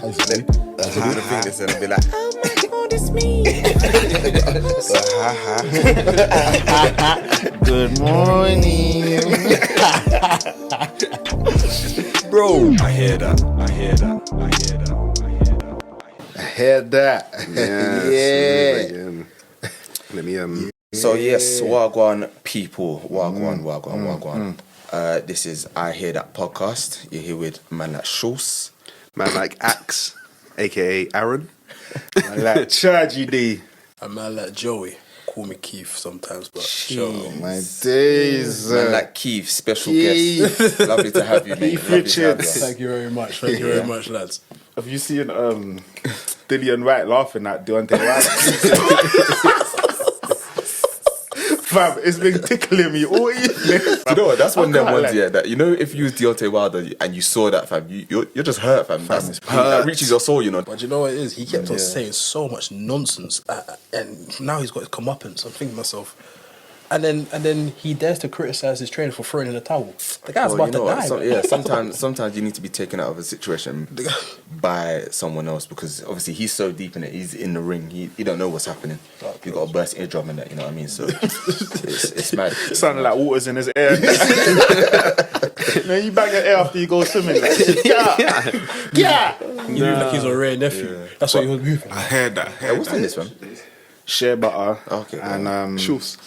That's a good thing. This and be like, oh my God, it's me. Good morning. Bro. I hear that. I heard that. Yeah. Let me So yes, Wagwan people, Wagwan. This is I Hear That podcast. You're here with man like Schultz. man like Axe, aka Aaron. I like tragedy. A man like Joey. Call me Keith sometimes, but Jeez. My days. Man like Keith, special Keith. guest. Lovely to have you, mate. Keith Lovely to have Richards. you. thank you very much. Thank you very much, lads. Have you seen Dillian Wright laughing at Deontay Wilder? Fam, it's been tickling me all evening. You know what? That's one of them ones, like, yeah. That you know, if you was Deontay Wilder and you saw that, fam, you're just hurt, fam. That reaches your soul, you know. But you know what it is? He kept on saying so much nonsense, and now he's got his comeuppance. I'm thinking to myself, and then he dares to criticize his trainer for throwing in the towel. The guy's about to die. Sometimes you need to be taken out of a situation by someone else because obviously he's so deep in it. He's in the ring. He don't know what's happening. You got a burst eardrum in that. You know what I mean? So it's mad. Sounding like water's in his ear. You bang your ear after you go swimming. Like, yeah. You look like he's a rare nephew. Yeah. That's what he was moving. I heard that. What's in this one? Shea butter. Okay. And Schultz.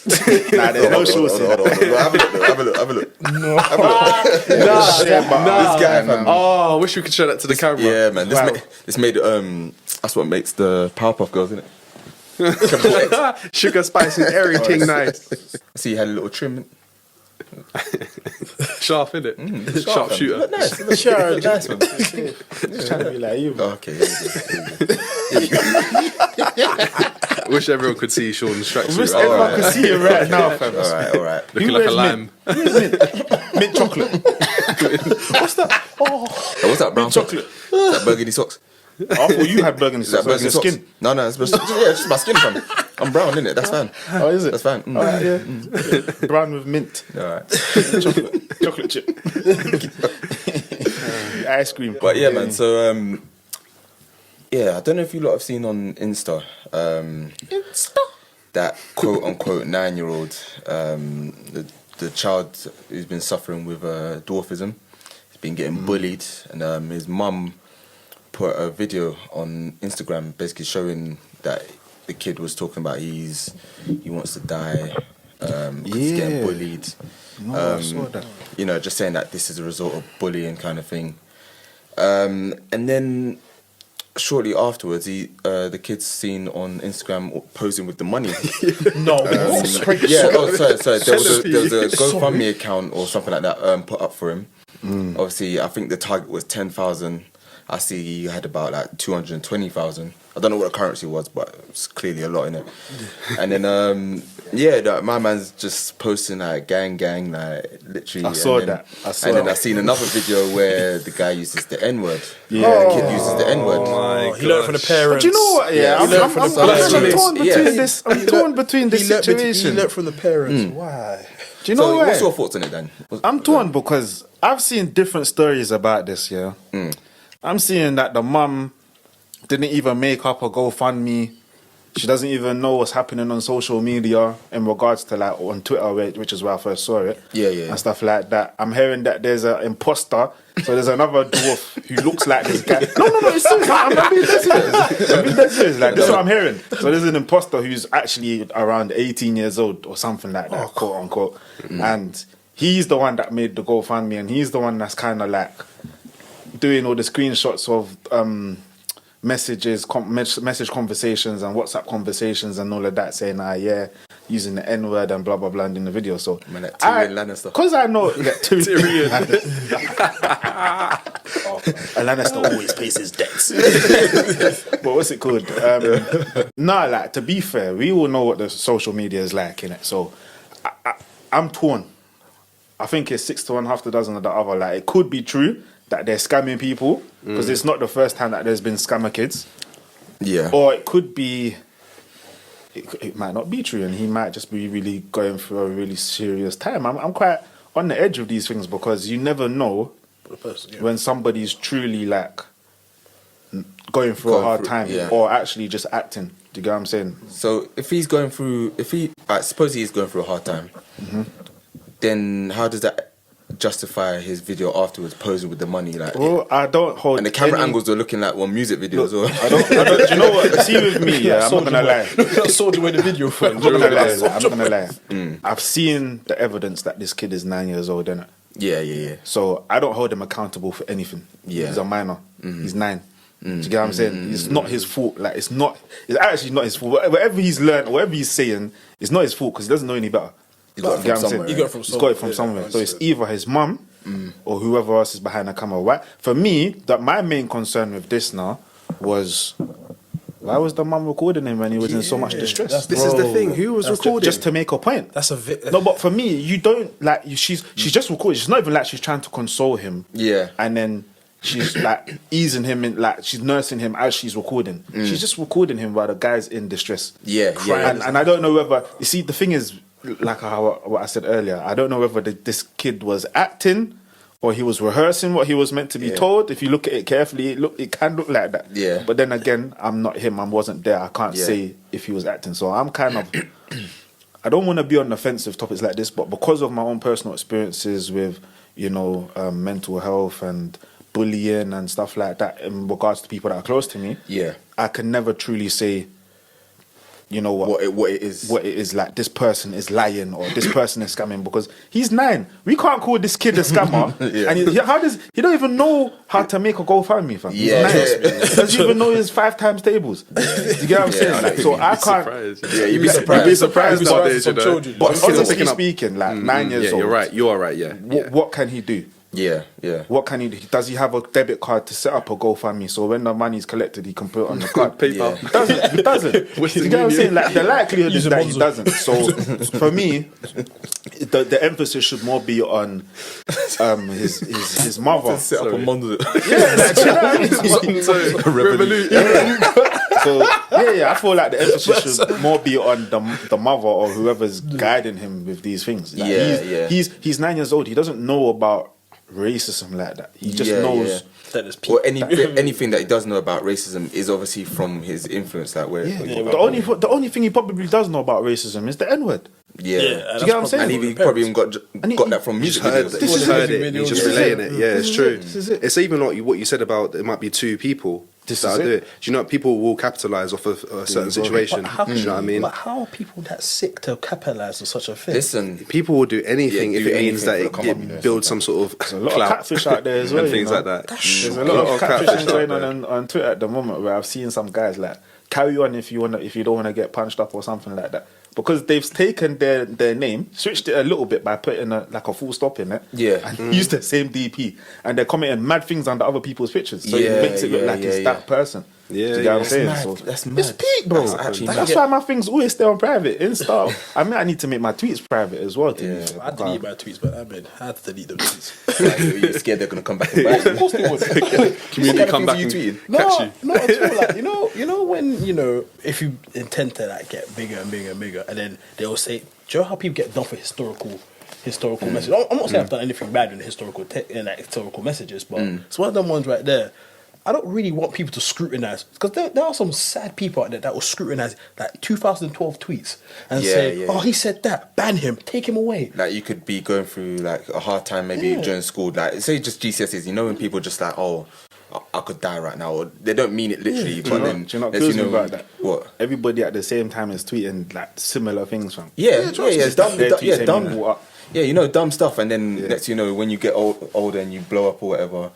Nah, there's no Schultz in Hold on. Have a look. Nah, This guy, fam. Oh, I wish we could show that to the camera. Yeah, man. This made that's what makes the Powerpuff Girls, isn't it? Sugar, spice, and everything nice. I see you had a little trim. Sharp, innit? Sharp shooter. Look nice. Nice one. Just trying to be like you. Okay. Here you go. Wish everyone could see Sean's tracksuit. Wish Right? everyone could see it right now, fam. All right. Looking like a lime. Mint chocolate. What's that? Oh, What's that brown chocolate. Is that burgundy socks? I thought you had burgundy Is that socks. burgundy Your socks? skin. No, it's just my skin, fam. I'm brown, innit? That's fine. Oh, is it? That's fine. All right, yeah. Brown with mint. All right. Chocolate chip. Ice cream. But yeah, man. So I don't know if you lot have seen on Insta. That quote unquote 9-year-old, the child who's been suffering with dwarfism, he's been getting bullied, and his mum put a video on Instagram basically showing that the kid was talking about he wants to die because he's getting bullied. I saw that. You know, just saying that this is a result of bullying kind of thing. And then shortly afterwards, the kid's seen on Instagram posing with the money. No. Sorry. There was a GoFundMe account or something like that put up for him. Obviously, I think the target was 10,000. I see he had about like 220,000. I don't know what the currency was, but it's clearly a lot in it. And then my man's just posting like gang, like literally. I saw that. I seen another video where the guy uses the N-word. Yeah, the kid uses the N-word. He learned from the parents. But you know what? Yeah, I'm torn between this situation. He learned from the parents. Why? Do you know what's your thoughts on it then? I'm torn because I've seen different stories about this. Yeah, I'm seeing that the mum didn't even make up a GoFundMe. She doesn't even know what's happening on social media in regards to like on Twitter, which is where I first saw it. Yeah. And stuff like that. I'm hearing that there's an imposter. So there's another dwarf who looks like this guy. No, it's serious. I'm being dead serious. Like, this is what I'm hearing. So there's an imposter who's actually around 18 years old or something like that, quote unquote. And he's the one that made the GoFundMe, and he's the one that's kind of like doing all the screenshots of message conversations and WhatsApp conversations and all of that, saying using the N-word and blah blah blah in the video. So Tyrion Lannister, because I know Tyrion Lannister always pays his debts. But what's it called? Like to be fair, we all know what the social media is like, innit? So I'm torn. I think it's 6 to 1, half a dozen of the other. Like, it could be true that they're scamming people, because it's not the first time that there's been scammer kids. Yeah. Or it could be, it might not be true, and he might just be really going through a really serious time. I'm quite on the edge of these things, because you never know when somebody's truly like going through a hard time yeah. or actually just acting. Do you get what I'm saying? So if he's going through, I suppose he's going through a hard time, then how does that justify his video afterwards posing with the money? Like, Well, I don't hold. and the camera angles are looking like one music video as well. I don't. Do you know what? See with me, yeah. I'm not gonna lie. I saw the way the video from. I'm not gonna lie. I'm not gonna lie. I've seen the evidence that this kid is 9 years old, innit? Yeah. So I don't hold him accountable for anything. Yeah. He's a minor. He's 9. Do you get what I'm saying? It's not his fault. Like it's actually not his fault. Whatever he's learned, whatever he's saying, it's not his fault because he doesn't know any better. He got it You get from what I'm saying? somewhere. He got it from He's got it from somewhere. So it's either his mum or whoever else is behind the camera. Why? For me, that my main concern with this now was why was the mum recording him when he was in so much distress? This is the thing. Who was recording? Just to make a point. That's No, but for me, you don't like. She's just recording. She's not even like she's trying to console him. Yeah. And then she's like easing him in, like she's nursing him as she's recording. She's just recording him while the guy's in distress. Yeah. And I don't know whether you see the thing is like what I said earlier. I don't know whether this kid was acting or he was rehearsing what he was meant to be told. If you look at it carefully, it can look like that. Yeah. But then again, I'm not him. I wasn't there. I can't say if he was acting. So I'm kind of. I don't want to be on the fence with topics like this, but because of my own personal experiences with, mental health and bullying and stuff like that in regards to people that are close to me, I can never truly say, what it is like this person is lying or this person is scamming because he's 9. We can't call this kid a scammer. And he don't even know how to make a GoFundMe, fam. He's 9. He doesn't even know his 5 times tables. You get what I'm saying? Like, so I can't. Yeah, you'd be surprised. You'd be surprised nowadays, you know. children. But honestly speaking, like 9 years old. You're right. You are right. Yeah. What can he do? Yeah. What can he do? Does he have a debit card to set up a GoFundMe so when the money's collected, he can put it on the card? PayPal. He doesn't. You get what I'm saying? Like the likelihood is that he doesn't. So for me, the emphasis should more be on his mother. Set up a Monzo. So I feel like the emphasis should more be on the mother or whoever's guiding him with these things. Like, he's 9 years old. He doesn't know about racism like that. He just knows that there's people. Or anything that he does know about racism is obviously from his influence. Like where the only thing he probably does know about racism is the N-word. Do you get what I'm saying? And he probably even got that from music videos. He's heard it. He's just relaying it. Yeah, it's true. This is it. It's even like what you said about it might be 2 people that do it. Do you know people will capitalise off of a certain situation? How, do you know what I mean? But how are people that sick to capitalise on such a thing? Listen, people will do anything if it means that for the it builds some sort of There's a lot clout of catfish out there as well. and things like that. There's a lot of catfishing going on Twitter at the moment where I've seen some guys like carry on if you don't want to get punched up or something like that. Because they've taken their name, switched it a little bit by putting a full stop in it, and used the same DP, and they're commenting mad things under other people's pictures, so it makes it look like it's that person. Do you get what I'm saying? mad. So That's mad. it's peak, bro. That's why my things always stay on private. Insta, I need to make my tweets private as well. I delete my tweets, but I had to delete them tweets. You're scared they're gonna come back and bite you. Of course they would. Community come back and catch you. No, at all. Like, you know when if you intend to like get bigger and bigger and bigger, and then they'll say, do you know how people get done for historical messages? I'm not saying I've done anything bad in historical messages, but it's one of them ones right there. I don't really want people to scrutinise, because there are some sad people out there that will scrutinise like 2012 tweets and say, oh, he said that, ban him, take him away. Like you could be going through like a hard time maybe during school, like say just GCSEs, when people just like, oh, I could die right now, or they don't mean it literally, but then do you know what kills me about that? What? Everybody at the same time is tweeting like similar things from. Dumb stuff, and then next when you get older and you blow up or whatever,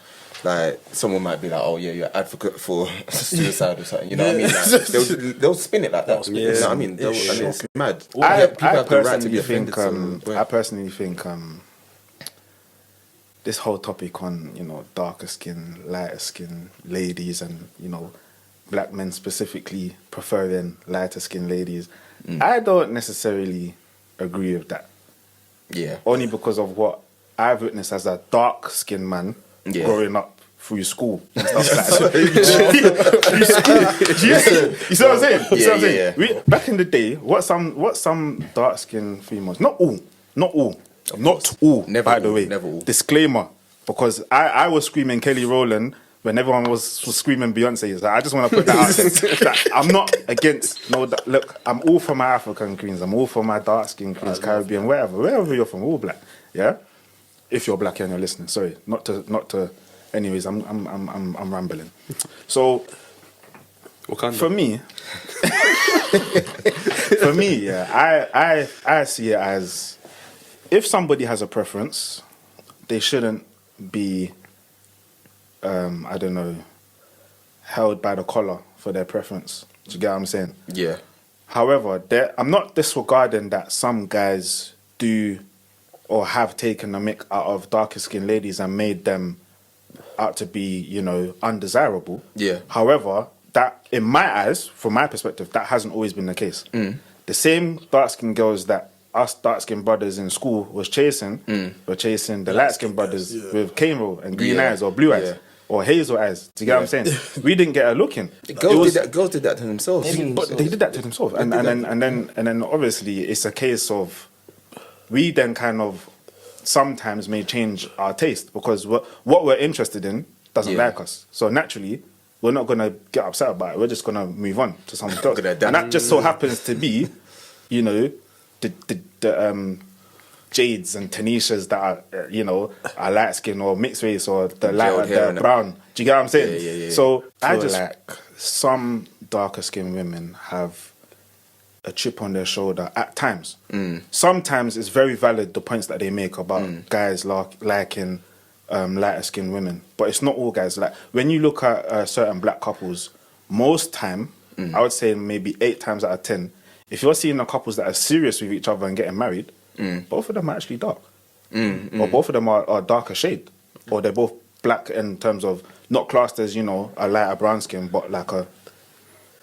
like someone might be like, oh yeah, you're an advocate for suicide or something. You know what I mean? Like, they'll spin it like that. You know what I mean? It's mad. I personally think this whole topic on darker skin, lighter skin ladies, and black men specifically preferring lighter skin ladies, I don't necessarily agree with that. Yeah. Only because of what I've witnessed as a dark skinned man growing up through school and stuff like that. You see what I'm saying? You see what I'm saying? Back in the day, what some dark skinned females, not all, never by the all, way. never all. Disclaimer, because I was screaming Kelly Rowland when everyone was screaming Beyonce. Like, I just want to put that out there. That I'm not against. No, look, I'm all for my African queens. I'm all for my dark skinned queens, Caribbean, wherever you're from, all black. Yeah, if you're black and you're listening. Sorry, not to. Anyways, I'm rambling. So, for me, yeah, I see it as if somebody has a preference, they shouldn't be, I don't know, held by the collar for their preference. Do you get what I'm saying? Yeah. However, I'm not disregarding that some guys do or have taken a mick out of darker skinned ladies and made them out to be, you know, undesirable. Yeah. However, that, in my eyes, from my perspective, that hasn't always been the case. The same dark-skinned girls that us dark-skinned brothers in school were chasing the light-skinned brothers with cane roll and green eyes or blue eyes or hazel eyes. Do you get what I'm saying? We didn't get a look in. Girls did that to themselves. But they did that to themselves. And then obviously it's a case of we then kind of sometimes may change our taste because what we're interested in doesn't like us. So naturally, we're not going to get upset about it. We're just going to move on to something else. And that just so happens to be, you know, the Jades and Tanishas that are, you know, are light skin or mixed race or the light the brown. Do you get what I'm saying? Yeah. So I just like some darker skinned women have a chip on their shoulder at times. Sometimes it's very valid, the points that they make about guys liking lighter skinned women, but it's not all guys. Like when you look at certain black couples, most time, I would say maybe 8 times out of 10, if you're seeing the couples that are serious with each other and getting married, both of them are actually dark. Or both of them are darker shade. Or they're both black in terms of not classed as, you know, a lighter brown skin, but like a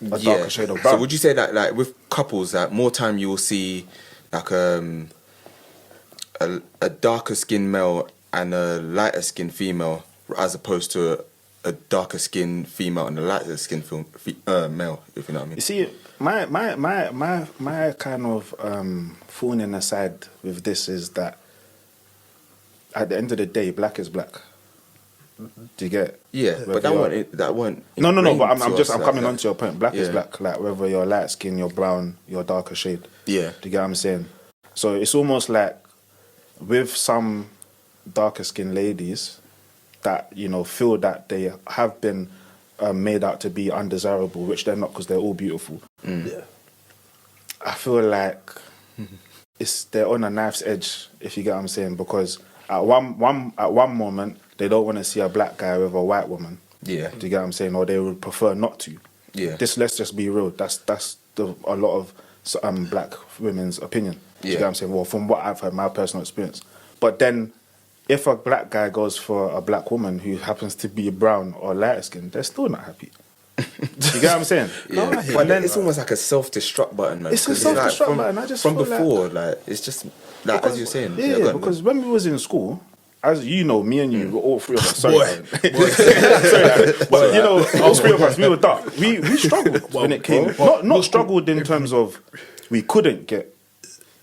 darker shade of brown. So would you say that, like, with couples, that more time you will see like a darker skinned male and a lighter skinned female, as opposed to a darker skinned female and a lighter skinned male, if you know what I mean? You see, my kind of fawning aside with this is that at the end of the day, black is black. Do you get? Yeah, but that weren't. No. But I'm coming on to your point. Black is black. Like whether you're light skin, you're brown, you're darker shade. Yeah. Do you get what I'm saying? So it's almost like with some darker skinned ladies that, you know, feel that they have been made out to be undesirable, which they're not because they're all beautiful. Yeah. I feel like they're on a knife's edge, if you get what I'm saying, because at one moment they don't want to see a black guy with a white woman. Yeah. Do you get what I'm saying? Or they would prefer not to. Yeah. Let's just be real. That's a lot of black women's opinion. Do you get what I'm saying? Well, from what I've heard, my personal experience. But then, if a black guy goes for a black woman who happens to be brown or lighter skinned, they're still not happy. Do you get what I'm saying? Yeah. No, but then it's almost like a self-destruct button, man. It's a self-destruct button. I just from before, like it's just like as you're saying. Yeah, because when we was in school, as you know, me and you were all three of us. Sorry, but you know, all three of us, we were dark. We struggled when it came. Not struggled in terms of we couldn't get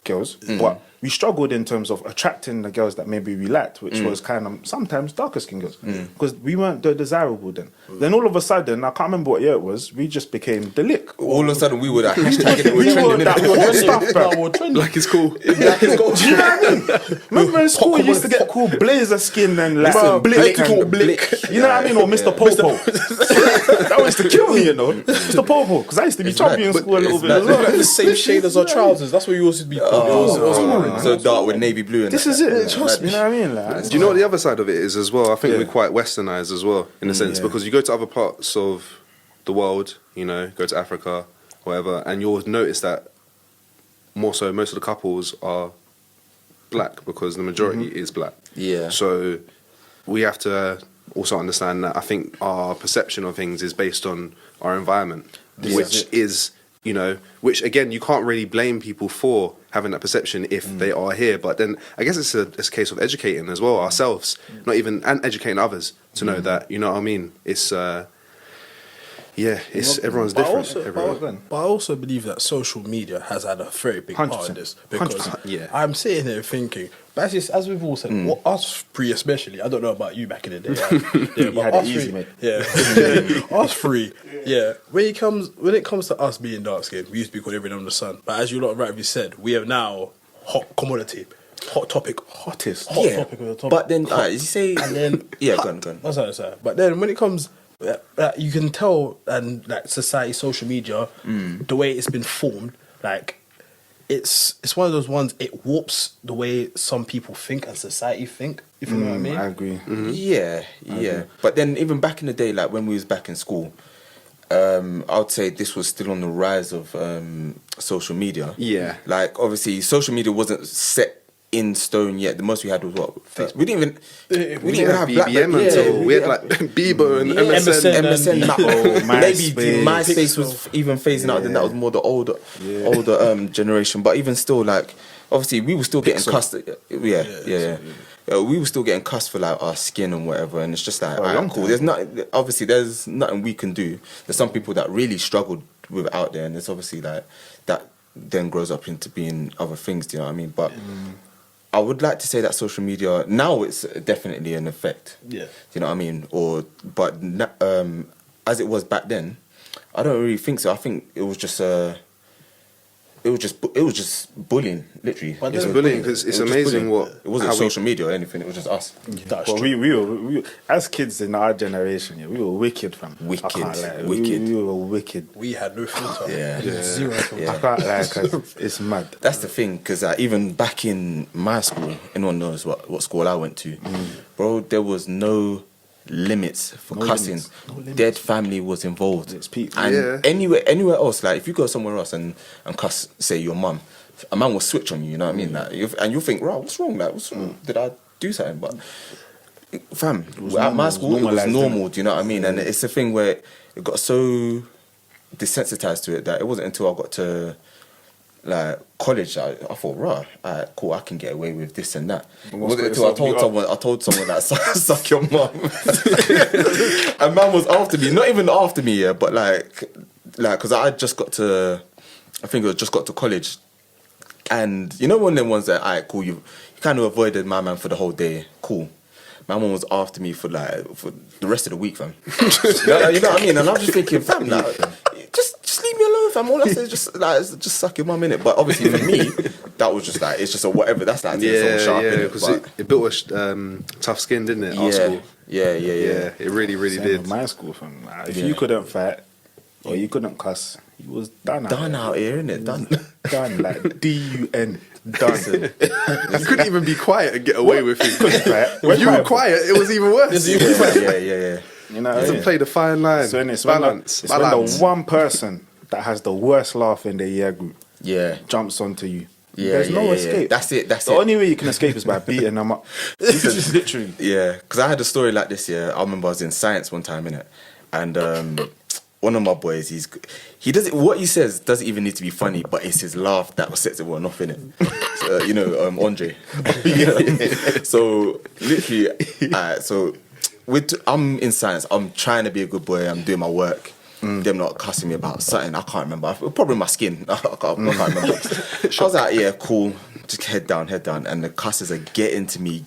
girls, but we struggled in terms of attracting the girls that maybe we liked, which was kind of sometimes darker skin girls, because we weren't the desirable then. Then all of a sudden, I can't remember what year it was, we just became the lick. All of a sudden, we were that hashtag it, we were trending. Like it's cool. Do you know what I mean? Remember in school, you used to get called Blazer Skin and like Blick. You know what I mean? Or Mr. Popo. That used to kill me, you know. Mr. Popo, because I used to be chubby in school a little bit as well. Like the same shade as our trousers. That's what you used to be called. So dark with navy blue. This is it. Trust me. You know what I mean? Like, do you know what the other side of it is as well? I think we're quite westernized as well, in a sense, because you go to other parts of the world, you know, go to Africa, whatever, and you'll notice that most of the couples are black because the majority is black. Yeah. So we have to also understand that I think our perception of things is based on our environment, which is, you know, which again, you can't really blame people for having that perception if they are here. But then I guess it's a case of educating as well ourselves, and educating others to know that, you know what I mean? It's Yeah, everyone's different. But I also believe that social media has had a very big part in this, because 100%, yeah. I'm sitting here thinking, but as we've all said, us three especially, I don't know about you back in the day, yeah, but had us it easy, three, mate. yeah, us three, yeah. When it comes to us being dark skinned, we used to be called everything under the sun, but as you lot rightly said, we have now hot commodity. Hot topic, hottest hot topic of the topic. But then, you say, and then yeah, go on. That's right. But then when it comes, you can tell, and like society, social media, the way it's been formed, like it's one of those ones. It warps the way some people think and society think. If you know what I mean. I agree. Yeah. But then even back in the day, like when we was back in school, I would say this was still on the rise of social media. Yeah. Like obviously, social media wasn't set in stone yet. The most we had was what? We didn't even have BBM until we had like Bebo and MSN. Maybe MySpace. MySpace was even phasing out. Then that was more the older generation. But even still, like obviously, we were still getting cussed. Yeah. We were still getting cussed for like our skin and whatever. And it's just like, alright, cool. There's nothing we can do. There's some people that really struggled with it out there, and it's obviously like that then grows up into being other things. Do you know what I mean? But I would like to say that social media now it's definitely an effect. Yeah. Do you know what I mean? But as it was back then, I don't really think so. I think it was just bullying, literally. It's bullying because it's amazing what it wasn't social media or anything. It was just us. Well, we were as kids in our generation. Yeah, we were wicked, fam. Wicked. I can't lie. Wicked. We were wicked. We had no filter. Yeah. Zero filter. I can't lie, because it's mad. That's the thing, because even back in my school, anyone knows what school I went to, bro, there was no limits for cussing. Dead family was involved. It's peak. And anywhere else, like if you go somewhere else and cuss, say your mum, a man will switch on you, you know what I mean? Like, and you'll think, right, what's wrong? Like, what's wrong? Did I do something? But fam, at my school, it was normal, do you know what I mean? And it's a thing where it got so desensitized to it that it wasn't until I got to like college, I thought, right, alright, cool, I can get away with this and that. It wasn't until I told someone that suck your mum. And man was after me, not even after me, yeah, but like, because I just got to, I think it just got to college, and you know one of them ones that, alright, cool, you kind of avoided my man for the whole day, cool. My mum was after me for the rest of the week, fam. you know what I mean? And I'm just thinking, fam, like, just leave me alone, fam. All I say is just suck your mum in it. But obviously for me, that was just like, it's just a whatever. That's like someone sharp in it. Because it built a tough skin, didn't it? Our school. Yeah. It really did. In my school, fam. If you couldn't fight or you couldn't cuss, you was done out here, innit? Done. Done, like D-U-N. Done. You couldn't even be quiet and get away with it. When you were quiet, it was even worse. Yeah. You know, You have to play the fine line. So it's balance. When the one person that has the worst laugh in the year group jumps onto you. There's no escape. That's it. The only way you can escape is by beating them up. Literally. Yeah, because I had a story like this. Yeah, I remember I was in science one time, innit, and one of my boys, he does it. What he says doesn't even need to be funny, but it's his laugh that sets everyone off, innit. So, Andre. So literally, I'm in science. I'm trying to be a good boy. I'm doing my work. Them not cussing me about something. I can't remember. Probably my skin. I can't remember. I was like, yeah, cool. Just head down. And the cusses are getting to me.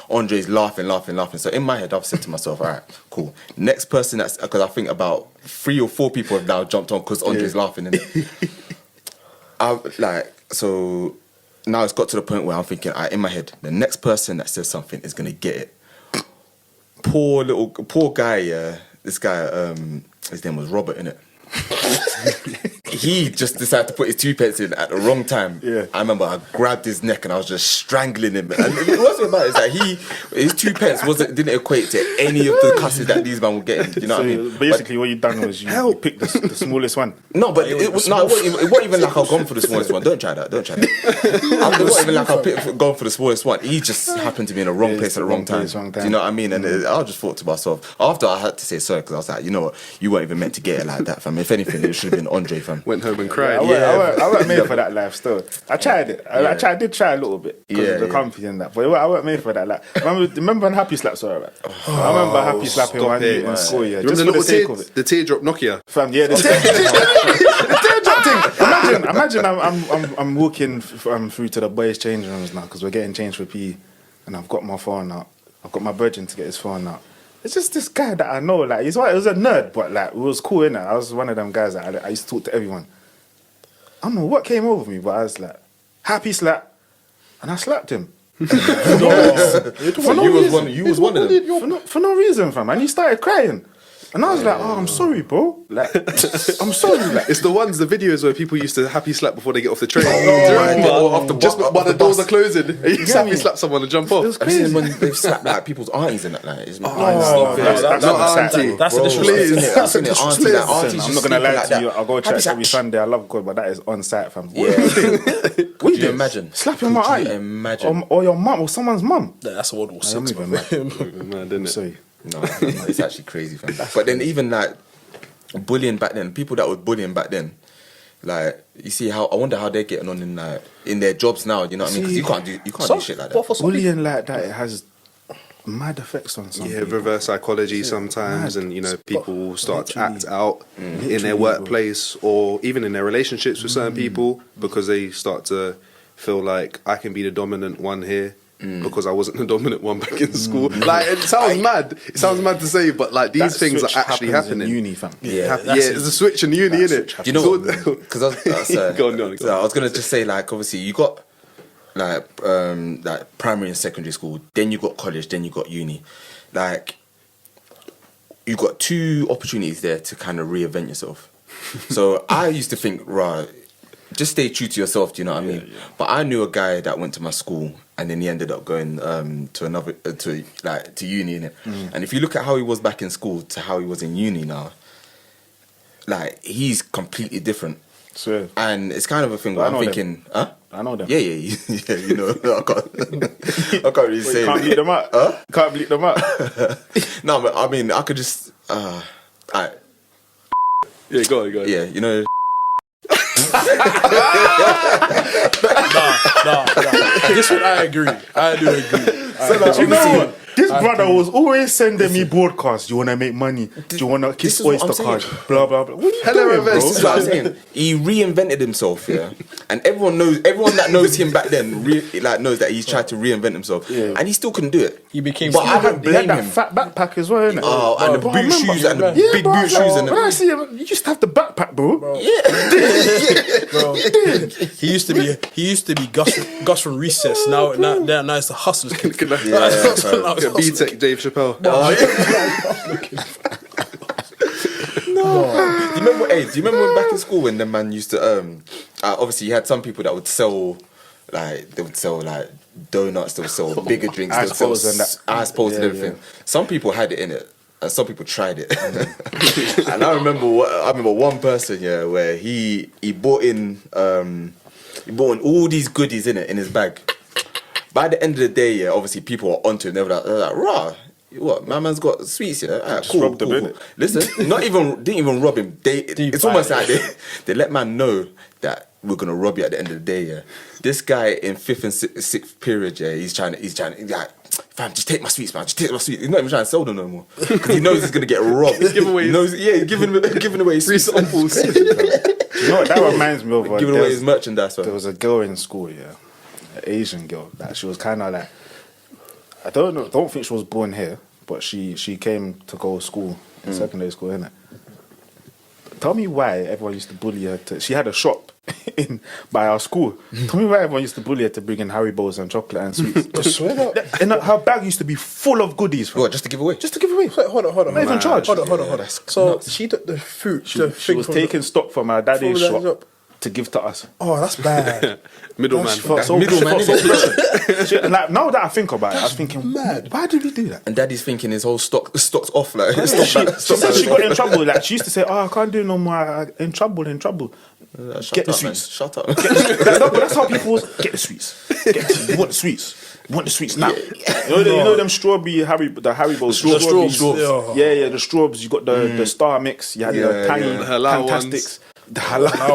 Andre's laughing. So in my head, I've said to myself, all right, cool. Next person because I think about 3 or 4 people have now jumped on because Andre's laughing. So now it's got to the point where I'm thinking, all right, in my head, the next person that says something is going to get it. Poor guy, yeah. This guy, his name was Robert, innit? He just decided to put his 2 pence in at the wrong time. Yeah. I remember I grabbed his neck and I was just strangling him. And it wasn't about it, it's like his 2 pence didn't equate to any of the cusses that these men were getting. You know what I mean? Basically, what you done was you picked the smallest one. No, but it wasn't even like I've gone for the smallest one. Don't try that. It wasn't even like I've gone for the smallest one. He just happened to be in the wrong place at the wrong time. Do you know what I mean? And I just thought to myself, after I had to say sorry, because I was like, you know what, you weren't even meant to get it like that, fam. fam. If anything, it should have been Andre, fam. Went home and cried. I weren't made for that life still. I tried it. I did try a little bit because of the company and that. But I weren't made for that. Like, remember when Happy Slaps were right? I remember Happy Slapping one in school, yeah. Just for the sake of it. The teardrop Nokia. Fam, yeah, the teardrop thing. Imagine I'm walking through to the boys' changing rooms now because we're getting changed for PE, and I've got my phone out. I've got my virgin to get his phone out. It's just this guy that I know. Like, he was a nerd, but like, it was cool, innit? I was one of them guys that I used to talk to everyone. I don't know what came over me, but I was like, Happy Slap, and I slapped him. For no reason, fam. And he started crying. And I was like, oh, I'm sorry, bro. Like, I'm sorry. Like, it's the videos where people used to happy slap before they get off the train. Just while the doors are closing, you just happy slap someone and jump off. It was crazy. When they've slapped like people's aunties and that, like, it's that's auntie. That's a disrespect. That's an auntie. Like, aunties I'm not gonna lie to you. I go to church every Sunday. I love God, but that is on site, fam. Yeah. Could you imagine slapping my auntie? Imagine. Or your mum or someone's mum. That's World War VI. Man, didn't it? Sorry. No, it's actually crazy, fam. But then even like bullying back then, people that were bullying back then, like, you see how, I wonder how they're getting on in their jobs now. You know what I mean? Because you can't do shit like that. Bullying like that, it has mad effects on some people. Reverse psychology sometimes, and people will start to act out in their workplace or even in their relationships with certain people because they start to feel like I can be the dominant one here. Because I wasn't the dominant one back in school. Like, it sounds mad. It sounds mad to say, but like these things are actually happening. In uni, fam. There's a switch in uni, innit? Do you know what? Because I was gonna just say, like, obviously you got like primary and secondary school, then you got college, then you got uni. Like, you got 2 opportunities there to kind of reinvent yourself. So I used to think, right, just stay true to yourself. Do you know what I mean? Yeah. But I knew a guy that went to my school, and then he ended up going to another to uni, innit? And if you look at how he was back in school to how he was in uni now, like, he's completely different. Swear. And it's kind of a thing where I'm thinking, huh? I know them. Yeah, you know, I can't really say. Can't bleep them out. Huh? Can't bleep them out. No, but I mean, I could just, yeah, go on. Yeah, you know. Nah. This one I agree. I do agree. So you know what? This brother was always sending me broadcasts. You want to make money? Do you want to kiss Oyster card? Blah, blah, blah. What are you doing, bro? This is what I'm saying. He reinvented himself, yeah. And everyone that knows him back then knows that he's tried to reinvent himself. Yeah. And he still couldn't do it. He became... But I don't blame him. Fat backpack as well, innit? Oh, and the boot shoes and the big boot shoes. And when I see him, you just have the backpack, bro. He used to be Gus from Recess. Now it's the Hustlers. B-Tech Dave Chappelle. No. Do you remember when back in school when the man used to obviously you had some people that would sell like donuts, they would sell bigger drinks, ice poles and that, ice poles and everything. Yeah. Some people had it in it and some people tried it. And I remember one person, where he bought in all these goodies in his bag. By the end of the day, obviously people are onto it. They're like, rah, what? My man's got sweets, cool. Listen, didn't even rob him. It's almost like they let man know that we're gonna rob you at the end of the day. Yeah, this guy in 5th and 6th period, he's trying like, fam, just take my sweets, man. Just take my sweets. He's not even trying to sell them no more because he knows he's gonna get robbed. He's giving away. Giving away free samples. You know what? That reminds me of giving away his merchandise. There was a girl in school, an Asian girl, that she was kind of like, I don't think she was born here, but she came to go to school in secondary school, innit? Tell me why everyone used to bully her. She had a shop by our school. Tell me why everyone used to bully her to bring in Haribos and chocolate and sweets. I swear that. And her bag used to be full of goodies. What, just to give away? Just to give away. Hold on. Not even charge. Hold on. So she took the fruit. She was taking stock from her daddy's shop to give to us. Oh, that's bad. Middleman. Middleman, Shit, like, now that I think about it, I was thinking, mad. why did we do that? And Daddy's thinking his whole stock's off. Like, She said she got in trouble. Like, she used to say, "Oh, I can't do no more. In trouble. Shut Get the up, man. sweets. Shut up. No, but that's how people get the sweets. You want the sweets. You want the sweets now. You know them strawberry Haribo strawberries. Yeah, the strawberries. You got the Star Mix. You had the tangy, the halal fantastics. The halal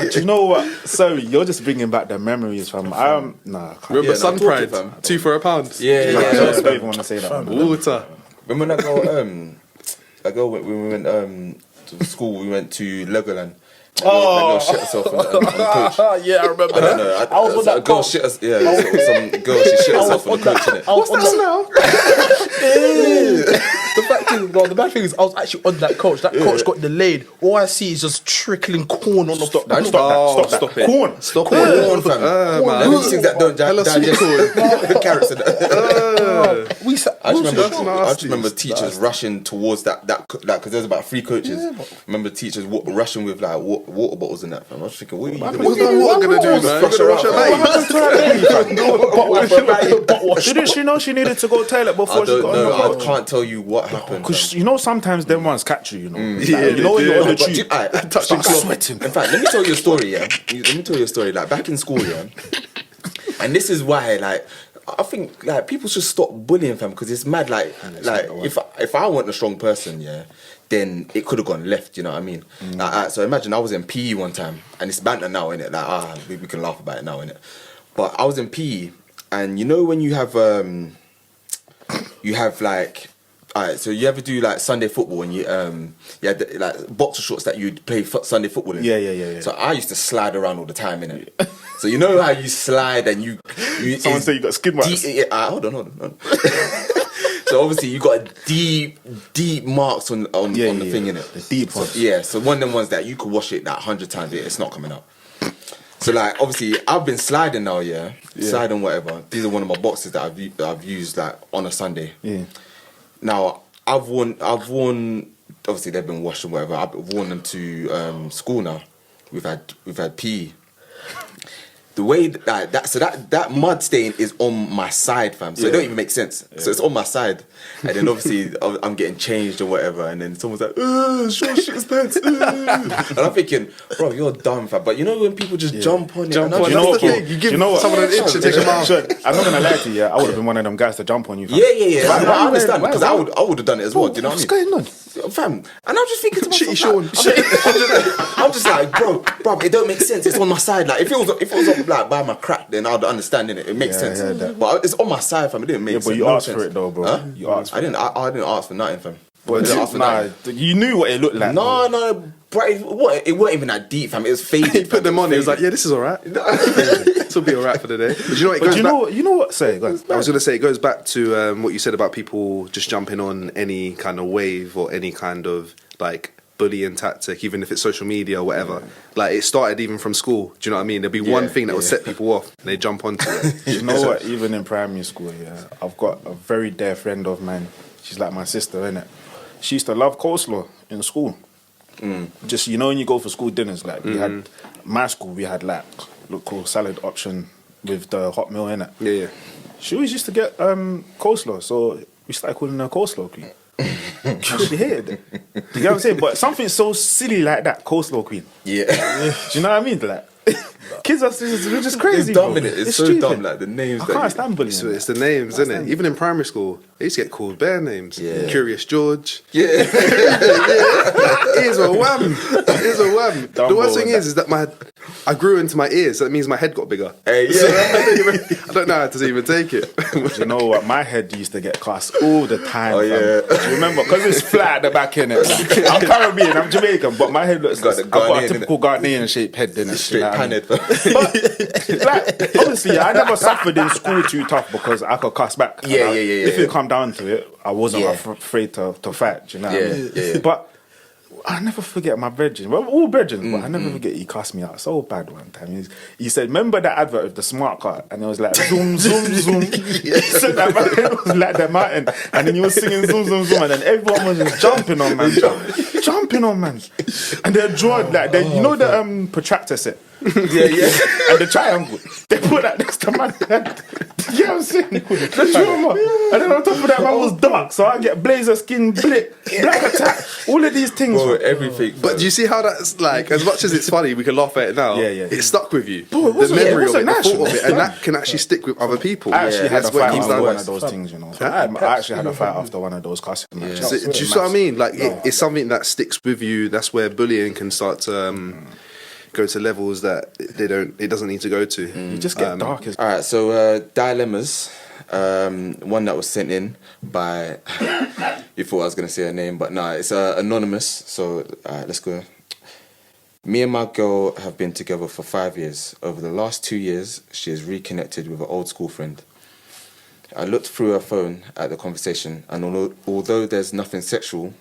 ones. Do you know what? Sorry, you're just bringing back the memories from. Nah, I can't. Remember Sun talk Pride? it, fam. 2 for £1. I don't even want to say that. Water. Remember that girl when we went to school, we went to Legoland. That girl shit herself on the coach. Yeah, I remember I don't know. I was on that girl shit herself. Yeah, some girl, she shit herself on the coach, innit? What's that now? The bad thing is, I was actually on that coach. That coach got delayed. All I see is just trickling corn on the Stop Oh, that. stop it. Corn. Stop it. Corn, fam. man. These things that don't digest the carrots and that. I just remember teachers rushing towards that because there's about 3 coaches. Remember teachers rushing with like water bottles and that. Fam. I was thinking, what are you doing? What's that water going to do, man? You're going to wash your legs. Didn't she know she needed to go to the toilet before she got on the I coach? can't tell you what happened. Because you know sometimes them ones catch you, you know. Yeah, you know when you're on the But tube, Touching start cloth. sweating. In fact, let me tell you a story, yeah. Let me tell you a story. Like back in school, yeah. And this is why, like, I think like people should stop bullying, fam, because it's mad. Like if I weren't a strong person, yeah, then it could have gone left. You know what I mean? So imagine I was in PE one time, and it's banter now, innit? Like we can laugh about it now, innit? But I was in PE, and you know when you have like. Alright, so you ever do like Sunday football and you had like boxer shorts that you'd play Sunday football in? Yeah. So I used to slide around all the time, innit? So you know how you slide and you Someone say you got skid marks. hold on. So obviously you got deep marks on the thing, innit? The deep ones. Yeah, so one of them ones that you could wash it like 100 times, it's not coming up. So like obviously I've been sliding now, sliding whatever. These are one of my boxes that I've used like on a Sunday. Yeah. Now I've worn. Obviously, they've been washed and whatever. I've worn them to school now. We've had PE. The way that mud stain is on my side, fam. So it don't even make sense. Yeah. So it's on my side, and then obviously I'm getting changed or whatever, and then someone's like, "Short shit's pants," and I'm thinking, "Bro, you're dumb, fam." But you know when people just jump on it, You know what? Someone an inch to take them out. I'm not gonna lie to you. I would have been one of them guys to jump on you. Fam. Yeah. I understand because I would have done it as well. Do you know what I mean? What's going on? Fam, and I'm just thinking to myself, Shitty Sean. I'm just like, bro, it don't make sense. It's on my side. Like, if it was up like by my crack, then I'd understand it. It makes sense. But it's on my side, fam. It didn't make sense. But you asked for it though, bro. Huh? You asked. I didn't ask for nothing, fam. But you knew what it looked like. No, bro. It wasn't even that deep, fam. It was faded. He put them on. He was like, "Yeah, this is alright. This will be alright for the day." But you know what? Say, go on. I was going to say it goes back to what you said about people just jumping on any kind of wave or any kind of like bullying tactic, even if it's social media or whatever. Like it started even from school. Do you know what I mean? There'd be one thing that would set people off, and they jump onto it. You know what? Even in primary school, I've got a very dear friend of mine. She's like my sister, innit? She used to love coleslaw in school. Just when you go for school dinners, like we had my school, we had like local salad option with the hot meal in it. Yeah. She always used to get coleslaw, so we started calling her coleslaw queen. She hated it. Do you get what I'm saying? But something so silly like that, coleslaw queen. Yeah. Do you know what I mean? Like, kids are just crazy. It's dumb, innit? It's so stupid. dumb, like the names. I can't stand bullying. So it's the names, isn't it? Even in primary school, they used to get called bare names. Yeah. Curious George. Yeah. Ears were wham. The worst thing is that I grew into my ears, so that means my head got bigger. Hey, So I don't know how to even take it. You know what? My head used to get cast all the time. Oh, yeah. Do you remember? Because it's flat at the back, innit? I'm Caribbean, I'm Jamaican, but my head looks Got like the I've got a Ghanaian, typical Ghanaian shaped head, innit? Straight panhead. But like, obviously, I never suffered in school too tough because I could cuss back. Yeah. If it come down to it, I wasn't afraid to fight. Do you know what I mean? Yeah. But I never forget my brethren. Well, all brethren, but I never forget he cussed me out so bad one time. He said, "Remember that advert of the smart car?" And it was like zoom, zoom, zoom. He said that it was like the mountain, and then he was singing zoom, zoom, zoom, and then everyone was just jumping on man, jumping jumping on man, and they're drawn like they, you know the protractor set. Yeah. And the triangle, they put that next to man head. You know what I'm saying? The trauma. And then on top of that, man was dark, so I get blazer skin, black attack, all of these things. Bro, everything. But do you see how that's like? As much as it's funny, we can laugh at it now. Yeah. It stuck with you. Bro, the memory of it, the natural. thought of it, and that can actually stick with other people. I actually had a That's where it fight comes after down one to. of those things, you know. I actually had a fight after one of those cussing matches. So, do you see what I mean? Like, it's something that sticks with you. That's where bullying can start to go to levels that it doesn't need to go to. You just get dark. All right, so dilemmas. One that was sent in by. You thought I was gonna say her name, but no, it's anonymous. So let's go. Me and my girl have been together for 5 years. Over the last 2 years, she has reconnected with an old school friend. I looked through her phone at the conversation, and although there's nothing sexual,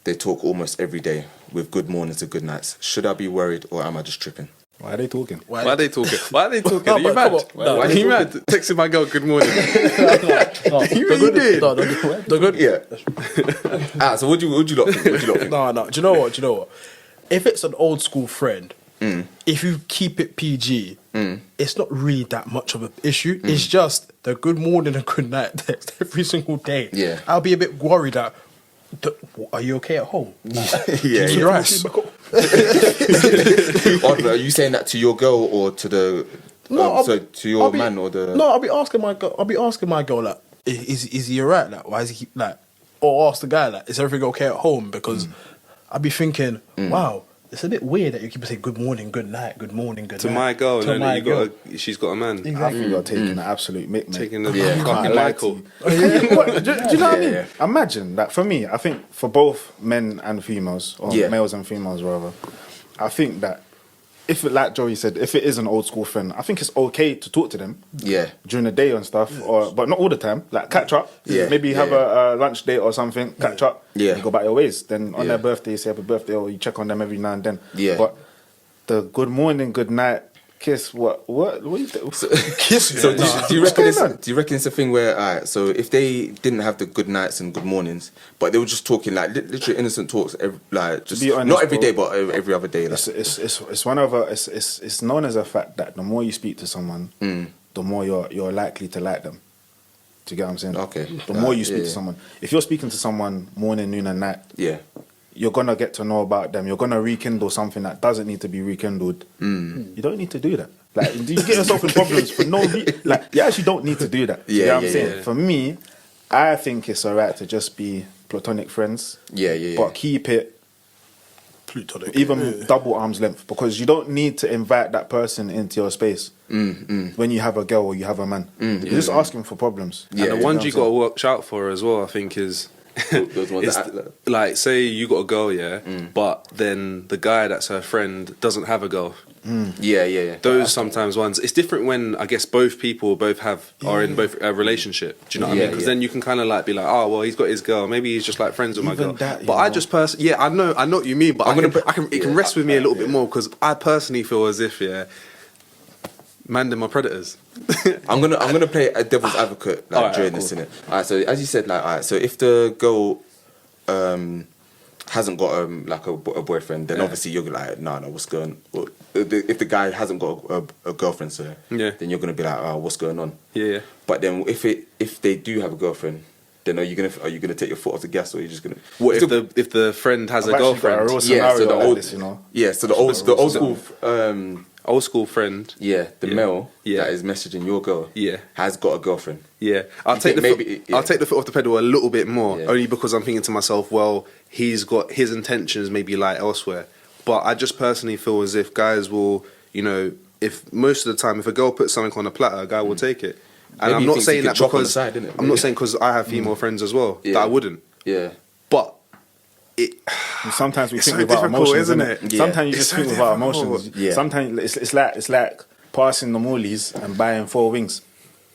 they talk almost every day with good mornings and good nights. Should I be worried, or am I just tripping? Why are they talking? Why are they talking? Are you but mad? come on. No, Why are you mad? Texting my girl, good morning. You really did? No, they're good. Yeah. So what do you lot think? No. Do you know what? If it's an old school friend, if you keep it PG, it's not really that much of an issue. It's just the good morning and good night text every single day. Yeah. I'll be a bit worried that. Are you okay at home? Yeah. Your ass. Are you saying that to your girl or to the? To your man or the? No, I'll be asking my girl like, is he alright? Like, why is he like? Or ask the guy like, is everything okay at home? Because I'll be thinking, wow, it's a bit weird that you keep saying good morning, good night, good morning, good To night. my girl, To and my then girl. she's got a man. I think you're taking the absolute mick, man. Taking the Can't fucking lie Michael. to you. Do you know what I mean? Yeah. Imagine that for me, I think for both men and females, or Yeah. males and females rather, I think that if it, like Joey said, if it is an old school friend, I think it's okay to talk to them Yeah. during the day and stuff, but not all the time. Like catch up, Yeah. maybe have a lunch date or something, catch up, Yeah. you go back your ways. Then on Yeah. their birthday, you say happy birthday, or you check on them every now and then. Yeah. But the good morning, good night, kiss, what you do? Kiss. So do you What's reckon? going on? Do you reckon it's a thing where, alright, so if they didn't have the good nights and good mornings, but they were just talking like literally innocent talks, like just Be honest, not every bro. day, but every other day. Like. It's one of it's known as a fact that the more you speak to someone, the more you're likely to like them. Do you get what I'm saying? Okay. The more you speak Yeah. to someone, if you're speaking to someone morning, noon, and night, Yeah. you're gonna get to know about them. You're gonna rekindle something that doesn't need to be rekindled. You don't need to do that. Like, do you get yourself in problems for no reason? Like, you actually don't need to do that. Do you Yeah, get what I'm yeah, saying? yeah. For me, I think it's alright to just be platonic friends. Yeah. But keep it Plutonic. even double arm's length, because you don't need to invite that person into your space when you have a girl or you have a man. You're just asking for problems. Yeah, And the ones you got to watch out for as well, I think, is Those ones it's that like, say you got a girl, but then the guy that's her friend doesn't have a girl. Yeah. Those sometimes ones. It's different when I guess both people are in both a relationship. Do you know what I mean? Because then you can kind of like be like, oh well, he's got his girl. Maybe he's just like friends with my Even girl. that, But you I know. just I know what you mean. But it can rest with me a little bit more, because I personally feel as if man, them are predators. I'm gonna play a devil's advocate like, Alright, during cool. this, innit? Alright, so as you said, like, alright, so if the girl hasn't got like a boyfriend, then obviously you're like, no, what's going? Well, if the guy hasn't got a girlfriend, so then you're gonna be like, oh, what's going on? Yeah. But then if they do have a girlfriend, then are you gonna take your foot off the gas, or are you just gonna? What if the friend has I've a actually got girlfriend? a real Yeah, scenario so the like old, this, you know. yeah, so the old school, Old school friend. the male Yeah. that is messaging your girl, Yeah. has got a girlfriend. Yeah, I'll You take think the maybe- foot, I'll take the foot off the pedal a little bit more, Yeah. only because I'm thinking to myself, well, he's got his intentions maybe like elsewhere. But I just personally feel as if guys will, if most of the time, if a girl puts something on a platter, a guy will take it. And Maybe I'm he not thinks he saying could that drop on the because side, innit? I'm not saying because I have female friends as well that I wouldn't. Yeah. But Sometimes we It's think so without difficult, emotions, isn't innit? it? Yeah. Sometimes you It's just so think without difficult. emotions. Yeah. Sometimes it's like passing the moolies and buying 4 wings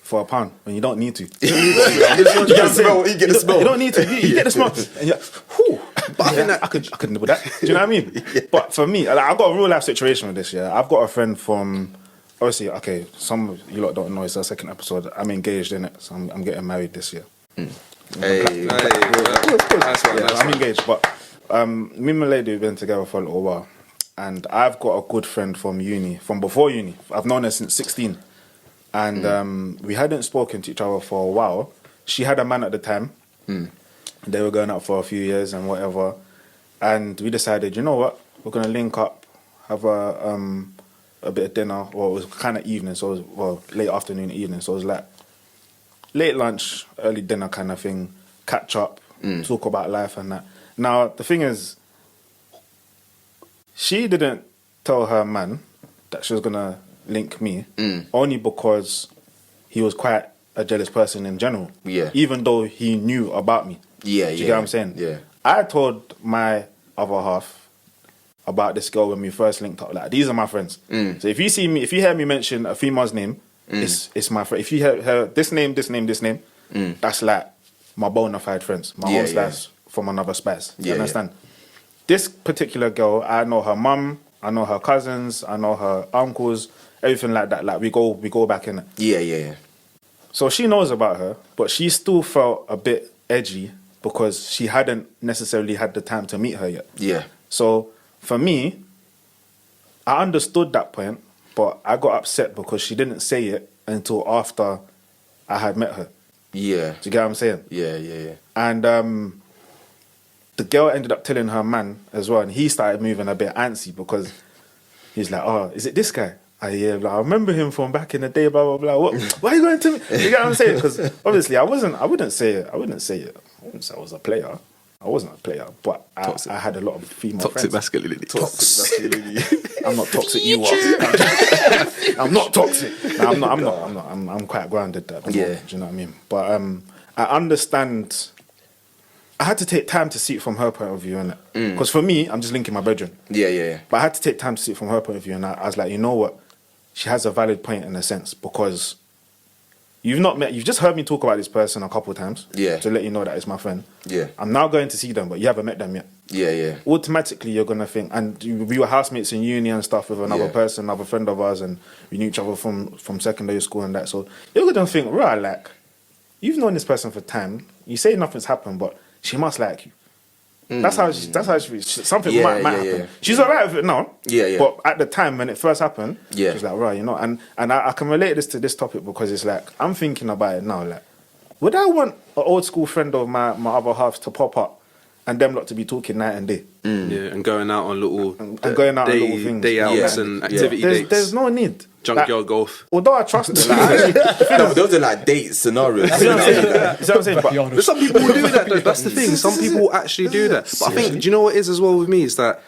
for £1 when you don't need to. You get the smell. You get the smell. You don't need to. You get the smell. And you're, whew. But I think that I could nibble that. Do you know what I mean? But for me, like, I've got a real life situation with this. Yeah, I've got a friend from. Obviously, okay, some of you lot don't know, it's our second episode. I'm engaged in it, so I'm getting married this year. Hey. nice one, Yeah, nice I'm one. engaged, but Me and my lady have been together for a little while, and I've got a good friend from uni, from before uni. I've known her since 16, and we hadn't spoken to each other for a while. She had a man at the time. They were going out for a few years and whatever, and we decided, you know what, we're gonna link up, have a bit of dinner. Well, it was kind of evening, so it was, late afternoon, evening. So it was like late lunch, early dinner kind of thing. Catch up, talk about life and that. Now the thing is, she didn't tell her man that she was gonna link me, only because he was quite a jealous person in general. Yeah. Even though he knew about me. Yeah, Do you get what I'm saying? Yeah. I told my other half about this girl when we first linked up. Like, these are my friends. So if you hear me mention a female's name, it's my friend. If you hear her this name, that's like my bona fide friends. My own slash from another spice. You understand? This particular girl, I know her mum, I know her cousins, I know her uncles, everything like that. Like we go back in it. Yeah. So she knows about her, but she still felt a bit edgy because she hadn't necessarily had the time to meet her yet. Yeah. So for me, I understood that point, but I got upset because she didn't say it until after I had met her. Yeah. Do you get what I'm saying? Yeah. And the girl ended up telling her man as well, and he started moving a bit antsy because he's like, "Oh, is it this guy? Yeah, like, I remember him from back in the day, blah, blah, blah. Why are you going to me?" You get what I'm saying? Because obviously I wouldn't say I was a player. I wasn't a player, but I had a lot of female toxic friends. Masculinity. Toxic masculinity. I'm not toxic, you are. I'm not toxic. No, I'm not. I'm quite grounded at the moment, do you know what I mean? But I understand. I had to take time to see it from her point of view, innit? Because for me, I'm just linking my brethren. Yeah. But I had to take time to see it from her point of view, and I was like, you know what? She has a valid point in a sense, because you've just heard me talk about this person a couple of times to let you know that it's my friend. Yeah. I'm now going to see them, but you haven't met them yet. Yeah. Automatically, you're going to think, and we were housemates in uni and stuff with another person, another friend of ours, and we knew each other from secondary school and that. So you're going to think, right, like, you've known this person for time. You say nothing's happened, but she must like you. That's how she something might happen. Yeah. She's alright with it now. Yeah. But at the time when it first happened, she's like, right, you know, and I can relate this to this topic because it's like, I'm thinking about it now, like, would I want an old school friend of my other half to pop up and them lot to be talking night and day? Yeah, and going out on little little things. Day outs and activity dates. There's no need. Junkyard golf. Although I trust it, those are like date scenarios. You know what I'm saying? But some people will do that though. That's the thing. Some people actually do that. But I think, do you know what it is as well with me is that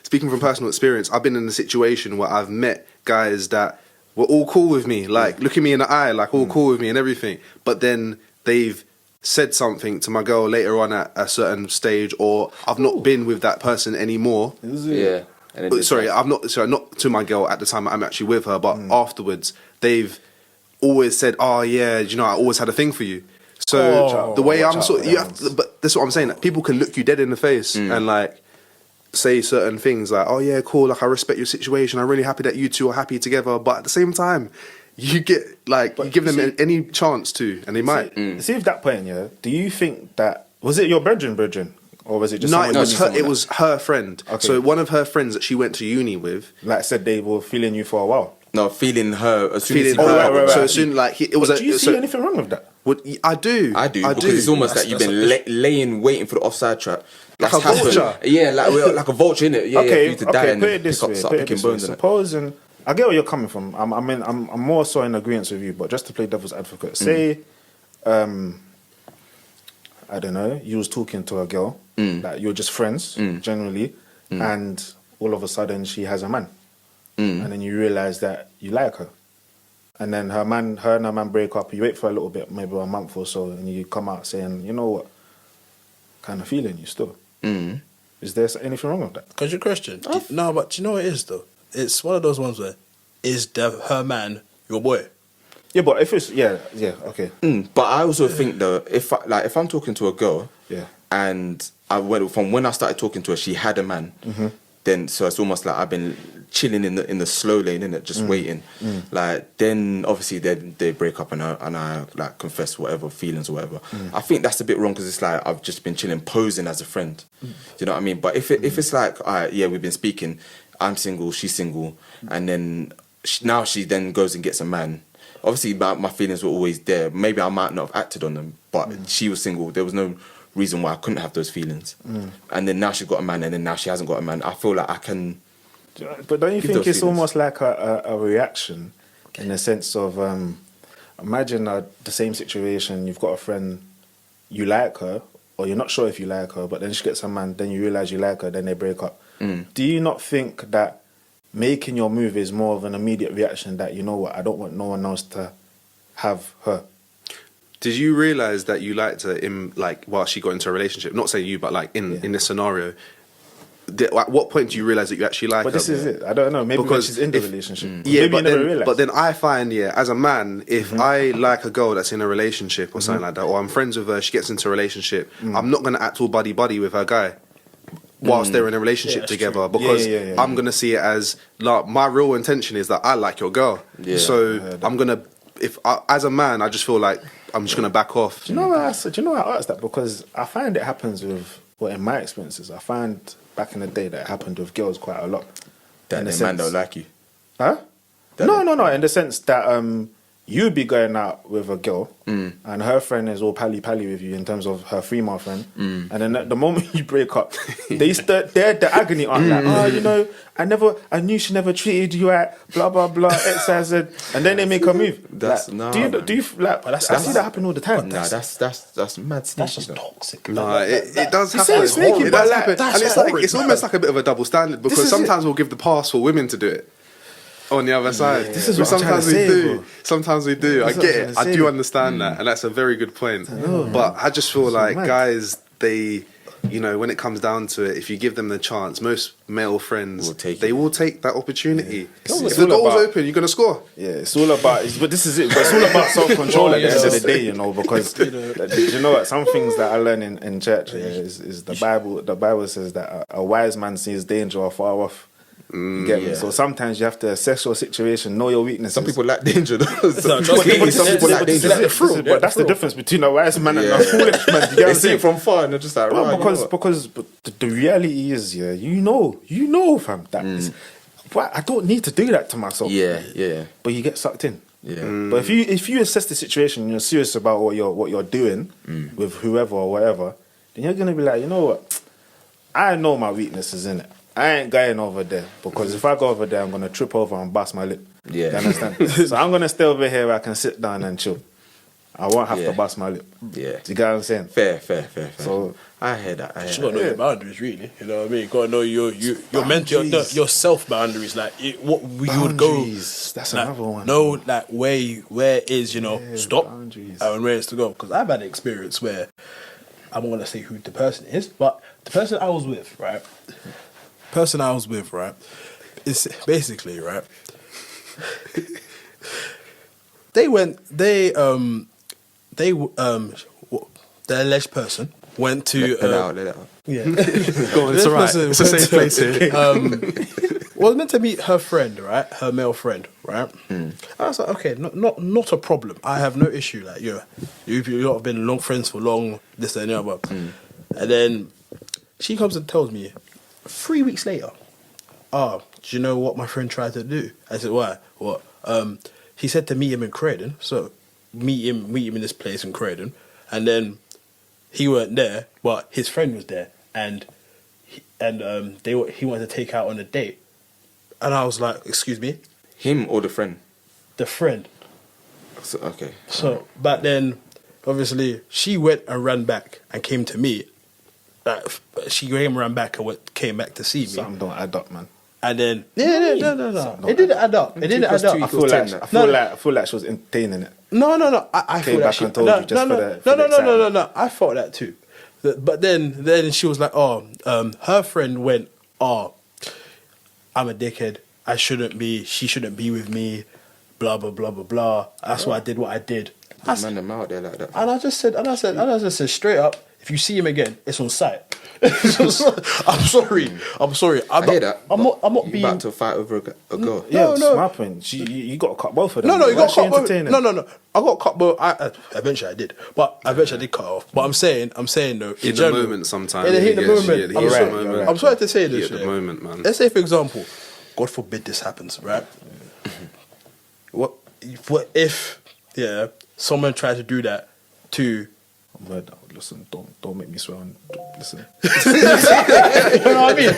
speaking from personal experience, I've been in a situation where I've met guys that were all cool with me, like looking me in the eye, like all cool with me and everything. But then they've said something to my girl later on at a certain stage, or I've not been with that person anymore. Yeah. Not to my girl at the time I'm actually with her, but afterwards they've always said, "Oh yeah, you know, I always had a thing for you." So the way I'm but that's what I'm saying. That people can look you dead in the face and like say certain things like, "Oh yeah, cool. Like I respect your situation. I'm really happy that you two are happy together." But at the same time, you get like you give them any chance to, and they might. See, if that point, do you think that was it your brethren? Or was it just it was her friend. Okay. So one of her friends that she went to uni with, like said, they were feeling you for a while. No, feeling her as soon as right. So as soon like it was. Do you see anything wrong with that? I do because it's almost like you've been laying waiting for the offside trap. Like a vulture. Yeah, like a vulture, innit? Yeah, okay, for you to die and put it this way. Suppose, and I get where you're coming from. I'm more so in agreement with you, but just to play devil's advocate, say, I don't know, you was talking to a girl, like you're just friends generally, and all of a sudden she has a man, and then you realize that you like her, and then her and her man break up. You wait for a little bit, maybe a month or so, and you come out saying, you know what, kind of feeling you still. Is there anything wrong with that? Because your question, no, but you know what it is though. It's one of those ones where is her man your boy? Yeah, but if it's okay. But I also think though, if I'm talking to a girl, and I went from when I started talking to her, she had a man. then so it's almost like I've been chilling in the slow lane, innit, just waiting. Like then obviously they break up and I like confess whatever feelings or whatever. I think that's a bit wrong because it's like I've just been chilling, posing as a friend. Do you know what I mean? But if it's like, all right, yeah, we've been speaking, I'm single, she's single, and then now she then goes and gets a man. Obviously, my feelings were always there. Maybe I might not have acted on them, but she was single. There was no reason why I couldn't have those feelings. And then now she's got a man, and then now she hasn't got a man. I feel like I can. But don't you think it's feelings. almost like a reaction in the sense of imagine the same situation, you've got a friend, you like her, or you're not sure if you like her, but then she gets a man, then you realise you like her, then they break up. Do you not think that making your move is more of an immediate reaction that, you know what, I don't want no one else to have her? Did you realise that you liked her in, like, while she got into a relationship? Not saying you, but like in this scenario. At what point do you realise that you actually like her? But this is it. I don't know. Maybe because she's in the relationship. Yeah, maybe but you never realised. but then I find, as a man, if I like a girl that's in a relationship or something like that, or I'm friends with her, she gets into a relationship, I'm not going to act all buddy-buddy with her guy whilst they're in a relationship together, because I'm going to see it as, like, my real intention is that I like your girl. Yeah. So I'm going to, as a man, I just feel like I'm just going to back off. Do you know why I asked that? Because I find it happens with, in my experiences, I find back in the day that it happened with girls quite a lot. That the man don't like you. Huh? No. In the sense that you'd be going out with a girl and her friend is all pally with you in terms of her female friend, and then at the moment you break up, they're the agony on like, you know, I knew she never treated you right, blah blah blah, X, Y, Z, and then they make a move. That's like, do you like? I see that happen all the time. Nah, that's mad. That's just toxic. No, it does happen. It does happen, and it's like it's almost like a bit of a double standard, because sometimes we'll give the pass for women to do it. On the other side, this is what sometimes I'm trying to say, do. bro. Sometimes we do. I get it. I do understand that, and that's a very good point. But I just feel like guys, they, you know, when it comes down to it, if you give them the chance, most male friends will take that opportunity. If the door's open, you're gonna score. Yeah, it's all about. But this is it. But it's all about self-control at the end of the day, you know. Because you know what? Some things that I learn in church is the Bible. The Bible says that a wise man sees danger afar off. You get me? So sometimes you have to assess your situation, know your weaknesses. Some people like danger though. Some people like danger. But that's the difference between a wise man and a foolish man. You get They see it from far and they're just like, because the reality is, you know, fam, that I don't need to do that to myself. Yeah. But you get sucked in. Yeah. But if you assess the situation and you're serious about what you're doing with whoever or whatever, then you're gonna be like, you know what? I know my weaknesses, innit? I ain't going over there, because if I go over there, I'm gonna trip over and bust my lip. Yeah, you understand? So I'm gonna stay over here where I can sit down and chill. I won't have to bust my lip. Yeah, do you get what I'm saying? Fair. So I hear that. You gotta know your boundaries, really. You know what I mean? You gotta know your mental, your self boundaries. Like what you would go. That's another one. Know like where is stop boundaries. And where is to go. Because I've had an experience where I'm not gonna say who the person is, but the person I was with, right? Is basically, right? the alleged person went to let out. Yeah. Go on, it's alright. It's a safe place here. Was meant to meet her friend, right? Her male friend, right? I was like, okay, not a problem. I have no issue. Like, you've not been long friends for long, this and the other. And then she comes and tells me 3 weeks later, do you know what my friend tried to do? I said, why? What? He said to meet him in Croydon. So meet him in this place in Croydon, and then he weren't there, but his friend was there, and he wanted to take out on a date. And I was like, excuse me? Him or the friend? The friend. So, okay. So, but then, obviously, she went and ran back and came to me. She ran back and came back to see me. Something don't add up, man. And then, no. It didn't add up. It didn't add up. I feel like she was entertaining it. No. I feel that she... No. I thought that too. But then she was like, her friend went, I'm a dickhead. She shouldn't be with me. Blah, blah, blah, blah, blah. That's why I did what I did. Man, them out there like that. And I just said straight up, if you see him again, it's on sight. I'm sorry. I hear that. I'm not You being. about to fight over a girl. Yeah, No, that's no. my point. You got to cut both of them. No, you Why got is she cut both. entertaining? No. I got cut both. Eventually I did, but eventually I did cut off. But I'm saying though, In the moment, sometimes. In the heat of the moment. Yeah, the heat of the Right, moment. right. I'm sorry to say this. Yeah, the moment, man. Let's say, for example, God forbid this happens, right? What if someone tried to do that to? Listen, don't make me swear. Listen. You know what I mean?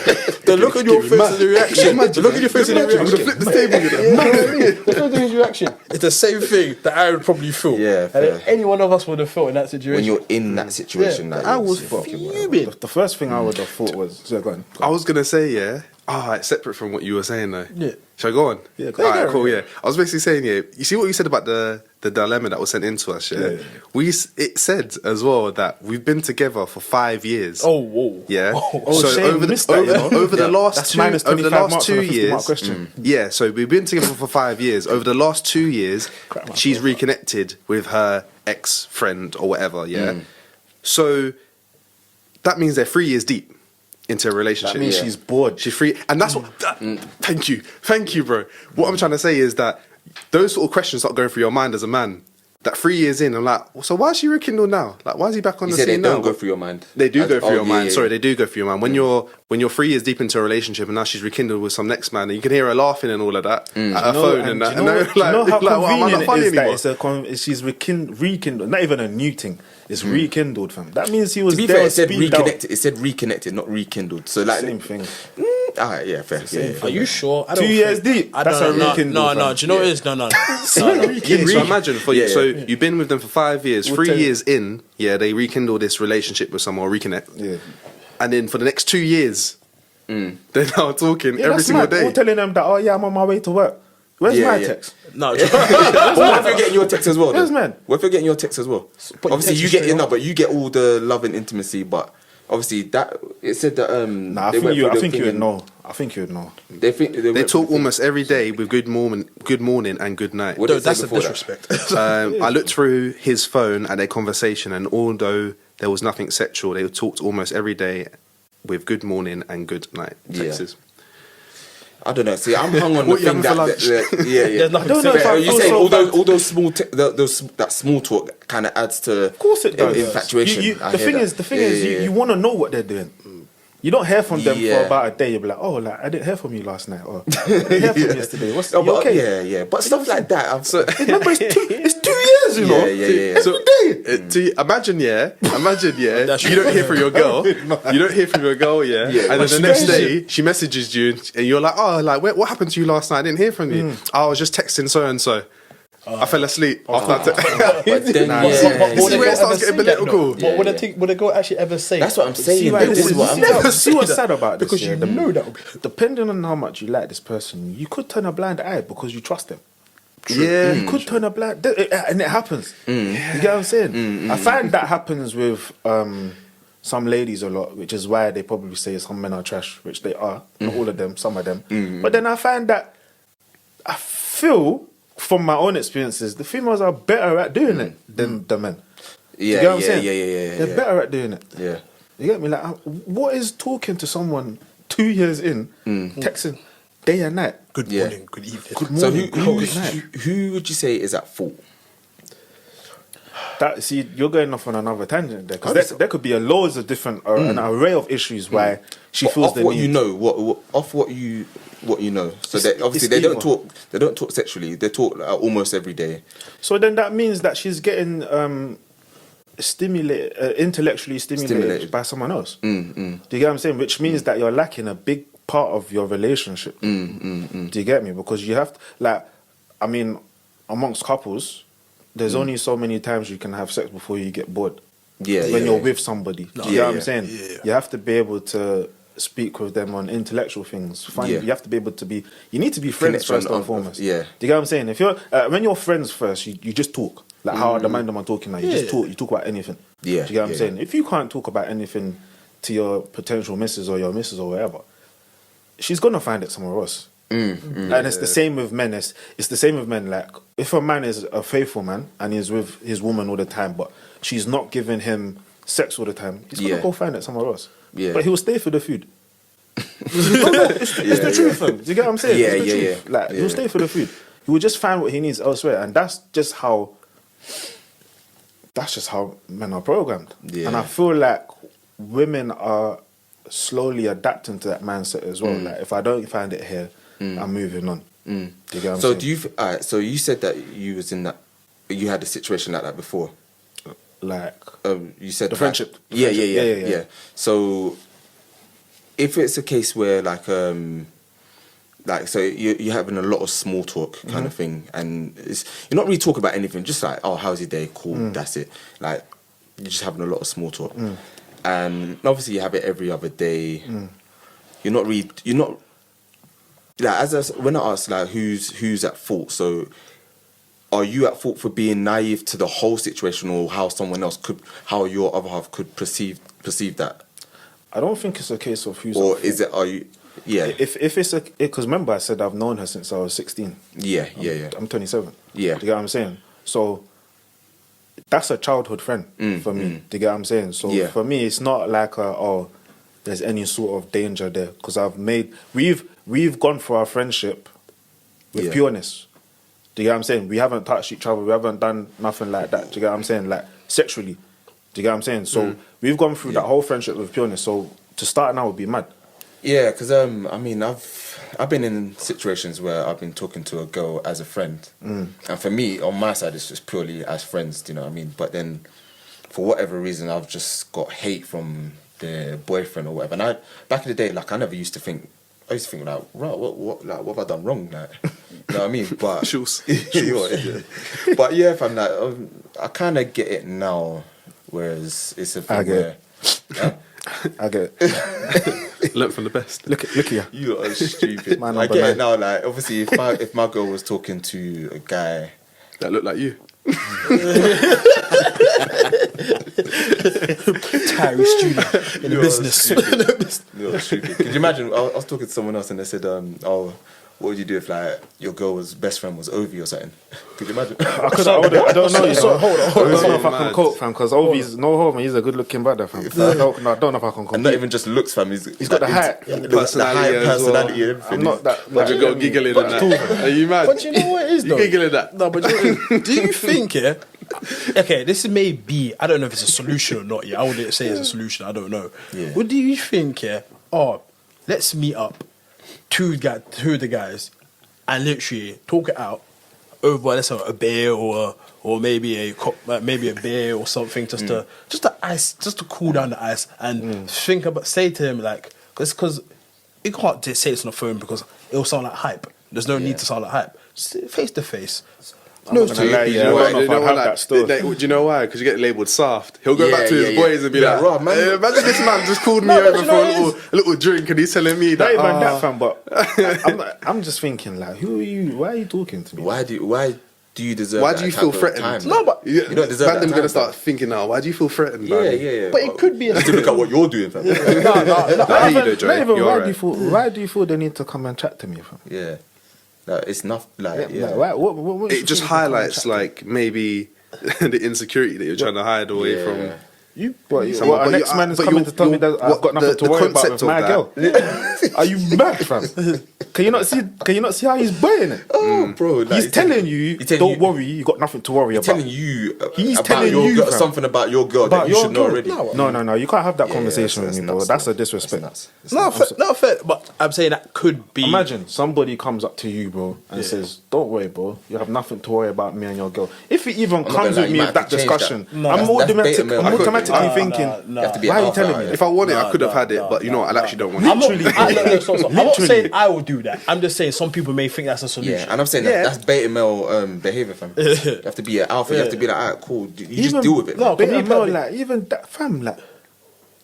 The look on your face and the reaction. The look on your face and the reaction. flip the table, you know. The look on his reaction. It's the same thing that I would probably feel. Yeah, And fair. any one of us would have felt in that situation. When you're in that situation, Yeah, like, I was fucking fuming. The first thing I would have thought was, so go on. I was gonna say, yeah. It's separate from what you were saying, though. Yeah. Shall I go on? Yeah, go All on. right, cool. Yeah, I was basically saying, yeah. You see what you said about the dilemma that was sent into us, yeah. Yeah. It said as well that we've been together for 5 years. Oh, whoa. Yeah. Oh, Shane, over missed that, you know? over the last That's two minus over the 25 last marks on 2 a 50 years. mark question. Yeah. So we've been together for 5 years. Over the last 2 years, she's reconnected with her ex friend or whatever. Yeah. So that means they're 3 years deep into a relationship. That means she's bored. She's free, and that's what. Thank you, bro. What I'm trying to say is that those sort of questions start going through your mind as a man. That 3 years in, I'm like, so why is she rekindled now? Like, why is he back on You the said they scene now? don't go through your mind. They do go through your yeah, mind. yeah, Sorry, yeah. they do go through your mind. When you're 3 years deep into a relationship and now she's rekindled with some next man, and you can hear her laughing and all of that at her phone and that. Do you know how well, am I not convenient funny it is anymore? that she's rekindled? Not even a new thing. It's rekindled, fam. That means he was To be there. fair, it said speed out. reconnected. It said reconnected, not rekindled. So like, Same thing. alright, yeah, fair. Yeah, Are you sure? I 2 don't years think- deep. I That's don't a know. rekindle, No, fam. do you know what it is? No. Yeah, so imagine for you. Yeah, So yeah. you've been with them for 5 years. We'll 3 tell you. years in, yeah, they rekindle this relationship with someone, reconnect, Yeah. and then for the next 2 years, they're now talking every that's single mad. day. We're telling them that, oh yeah, I'm on my way to work. Where's Yeah, my yeah. text? No, But what if you're getting your text as well? Yes, then? man. What if you're getting your text as well? But Obviously, text you is get straight but you get all the love and intimacy. But obviously, that it said that. Nah, I they think went you. through I the think you thing would and- know. I think you would know. They think They went talk through the almost every day with good morning and good night. What no, did it say that's a before that? disrespect. I looked through his phone at their conversation, and although there was nothing sexual, they talked almost every day with good morning and good night Yeah. texts. I don't know. See, I'm hung on the What you thing having that, for lunch? yeah. There's nothing I don't know to if say. I You feel saying so all bad. those small that small talk kind of adds to Of course it does. infatuation. I The hear thing that. is, Yeah. you want to know what they're doing. You don't hear from them Yeah. for about a day. You'll be like, oh, like I didn't hear from you last night, or I didn't hear from you yesterday. What's No, you but, okay? yeah. But stuff like that. Remember, it's 2 years, you know. Yeah. So, imagine, you don't hear from your girl. You don't hear from your girl, yeah. Yeah, And then but the next day, she messages you, and you're like, oh, like, what happened to you last night? I didn't hear from you. I was just texting so and so. I fell asleep after that. But then, Nah, yeah. This is where it starts getting political. But would the girl actually ever say? That's what I'm saying. See, though. like, This is what I'm never see what's sad about this. because yeah? you know that. Depending on how much you like this person, you could turn a blind eye because you trust them. Yeah. You could turn a blind, and it happens. You get what I'm saying? I find that happens with some ladies a lot, which is why they probably say some men are trash, which they are. Not all of them, some of them. But then I find that I feel from my own experiences, the females are better at doing it than the men. Yeah, you get what I'm yeah, saying? yeah. They're better at doing it. Yeah. You get me? Like, what is talking to someone 2 years in, texting day and night? Good Yeah. morning, good evening. Good So morning, good night. who would you say is at fault? That, see, you're going off on another tangent there, because there could be a loads of different, an array of issues why she But feels off the what need. you know, off what you know. So It's- obviously it's they don't either. talk. They don't talk sexually. They talk almost every day. So then that means that she's getting stimulated, intellectually stimulated by someone else. Do you get what I'm saying? Which means that you're lacking a big part of your relationship. Do you get me? Because you have to, like, I mean, amongst couples, there's only so many times you can have sex before you get bored. Yeah, when yeah. you're with somebody. Do you Yeah, get what I'm yeah. saying? Yeah. You have to be able to speak with them on intellectual things. Yeah. You have to be able to be. You need to be friends Connection first and on- foremost. yeah. Do you get what I'm saying? If you're when you're friends first, you just talk. Like how the man them are talking now. You just Yeah. talk. You talk about anything. Yeah, Do you get what I'm yeah. saying? If you can't talk about anything to your potential missus or your missus or whatever, she's gonna find it somewhere else. And it's the same with men. It's the same with men. Like if a man is a faithful man and he's with his woman all the time, but she's not giving him sex all the time, he's Yeah. gonna go find it somewhere else. Yeah. But he'll stay for the food. It's the truth, fam. Do you get what I'm saying? Yeah, It's the yeah, truth. yeah. Like Yeah. he'll stay for the food. He will just find what he needs elsewhere, and that's just how men are programmed. Yeah. And I feel like women are slowly adapting to that mindset as well. Like if I don't find it here, I'm moving on. Do you get what I'm So saying? do you? Alright, so you said that you was in that. You had a situation like that before. Like You said The friendship. Yeah. So if it's a case where so you're having a lot of small talk kind of thing, and you're not really talking about anything, just like, oh, how's your day? Cool, that's it. Like you're just having a lot of small talk, and obviously you have it every other day. You're not like when I ask like who's at fault, so. Are you at fault for being naive to the whole situation, or how your other half could perceive that? I don't think it's a case of who's. Or at is fault. it? Are you? Yeah. If it's because remember I said I've known her since I was 16. Yeah. I'm 27. Yeah. Do you get what I'm saying? So that's a childhood friend for me. Do you get what I'm saying? So Yeah. for me, it's not like there's any sort of danger there because we've gone for our friendship with Yeah. pureness. Do you get what I'm saying? We haven't touched each other. We haven't done nothing like that. Do you get what I'm saying? Like sexually. Do you get what I'm saying? So we've gone through that whole friendship with pureness. So to start now would be mad. Yeah, because I mean, I've been in situations where I've been talking to a girl as a friend, and for me, on my side, it's just purely as friends. Do you know what I mean? But then, for whatever reason, I've just got hate from the boyfriend or whatever. And back in the day, like I never used to think. I used to think like, right, what have I done wrong? Like, you know what I mean? But but yeah, fam, like, I kind of get it now. Whereas it's a thing I get where I get it. Learn from the best. Look at you. you are stupid. My I number get it 9. now. Like, obviously, if my girl was talking to a guy. That look like you. Tyree student in the business. You're stupid. Could you imagine? I was talking to someone else and they said, "Oh, what would you do if like your girl's best friend was Ovi or something?" Could you imagine? I don't know. So, hold on. I don't know if I can Mad. cope, fam, because Ovi's no homo. He's a good-looking brother, fam. I don't know if I can And compete. not even just looks, fam. He's got the height. Personality as personality well. and everything. I'm not that. Have you got giggling at that? Are you mad? But you know what it is You though? giggling at that? No, but do you think, yeah? Okay, this may be, I don't know if it's a solution or not, yeah. I wouldn't say it's a solution, I don't know. Yeah. What do you think, yeah? Oh, let's meet up, two of the guys, and literally talk it out over, let's say, a beer or maybe a beer or something, just to cool down the ice and say to him like, because you can't just say this on the phone because it'll sound like hype. There's no need to sound like hype. Face to face. No, I don't know if I'd have that still. Do you know why? Because you get labelled soft. He'll go back to his Yeah. boys and be like, "Right, man, imagine this man just called me over for a little drink and he's telling me Not that." even that, fam. But I'm just thinking, like, who are you? Why are you talking to me? Why do you deserve? Why that do you type feel of threatened? time? No, but you don't deserve that Them time, gonna start fam. thinking now. Why do you feel threatened? Yeah, man? yeah. But it could be a to look at what you're doing, fam. I hear you though, Joey. Not even You're why right. do you feel? Why do you feel they need to come and chat to me, fam? Yeah. Like, it's not like yeah. Like, what It just highlights like maybe the insecurity that you're trying to hide away from. you. Someone- Our but next you- man is but coming you- to tell me that I've what- got nothing the to worry about concept with of my that- girl. Are you mad, fam? Can you not see how he's buying it? Oh, bro. Like, He's telling you, don't worry, you got nothing to worry about. Telling you He's about telling your you, girl, fam. something about your girl that you should know already. No, you can't have that Yeah, conversation that's with me, bro. nuts, That's a man. disrespect. That's not fair, but I'm saying that could be. Imagine somebody comes up to you, bro, and says, "Don't worry, bro. You have nothing to worry about me and your girl." If he even not comes gonna lie, with you me might with have that to change discussion, that. I'm That's beta male. automatically thinking, You have to be why are you alpha, telling me yeah. that? If I want it, I could have had it, but you know what? I actually don't want I'm it. not, I'm not Literally. saying I will do that. I'm just saying some people may think that's a solution. Yeah, and I'm saying that's beta male behavior, fam. You have to be an alpha. You have to be like, alright, cool. You just deal with it. No, man. Beta me, male, but- like even that, fam, like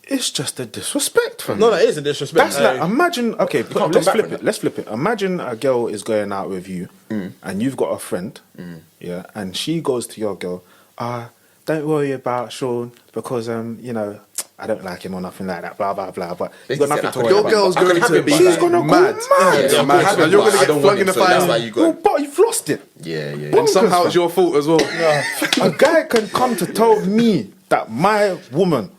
it's just a disrespect, fam. No, that is a disrespect. That's like imagine. Okay, can't come let's back flip from it. Let's flip it. Imagine a girl is going out with you, and you've got a friend, yeah, and she goes to your girl. Don't worry about Sean because you know I don't like him or nothing like that. Blah blah blah. But you've got nothing to worry Your about. girl's I could going have to it, be but She's gonna go mad. Yeah, mad. I And you're gonna don't get want flung in him, the so that's fire. why you got No, it. but you've lost it. Yeah. And somehow it's your fault as well. A guy can come to tell me that my woman,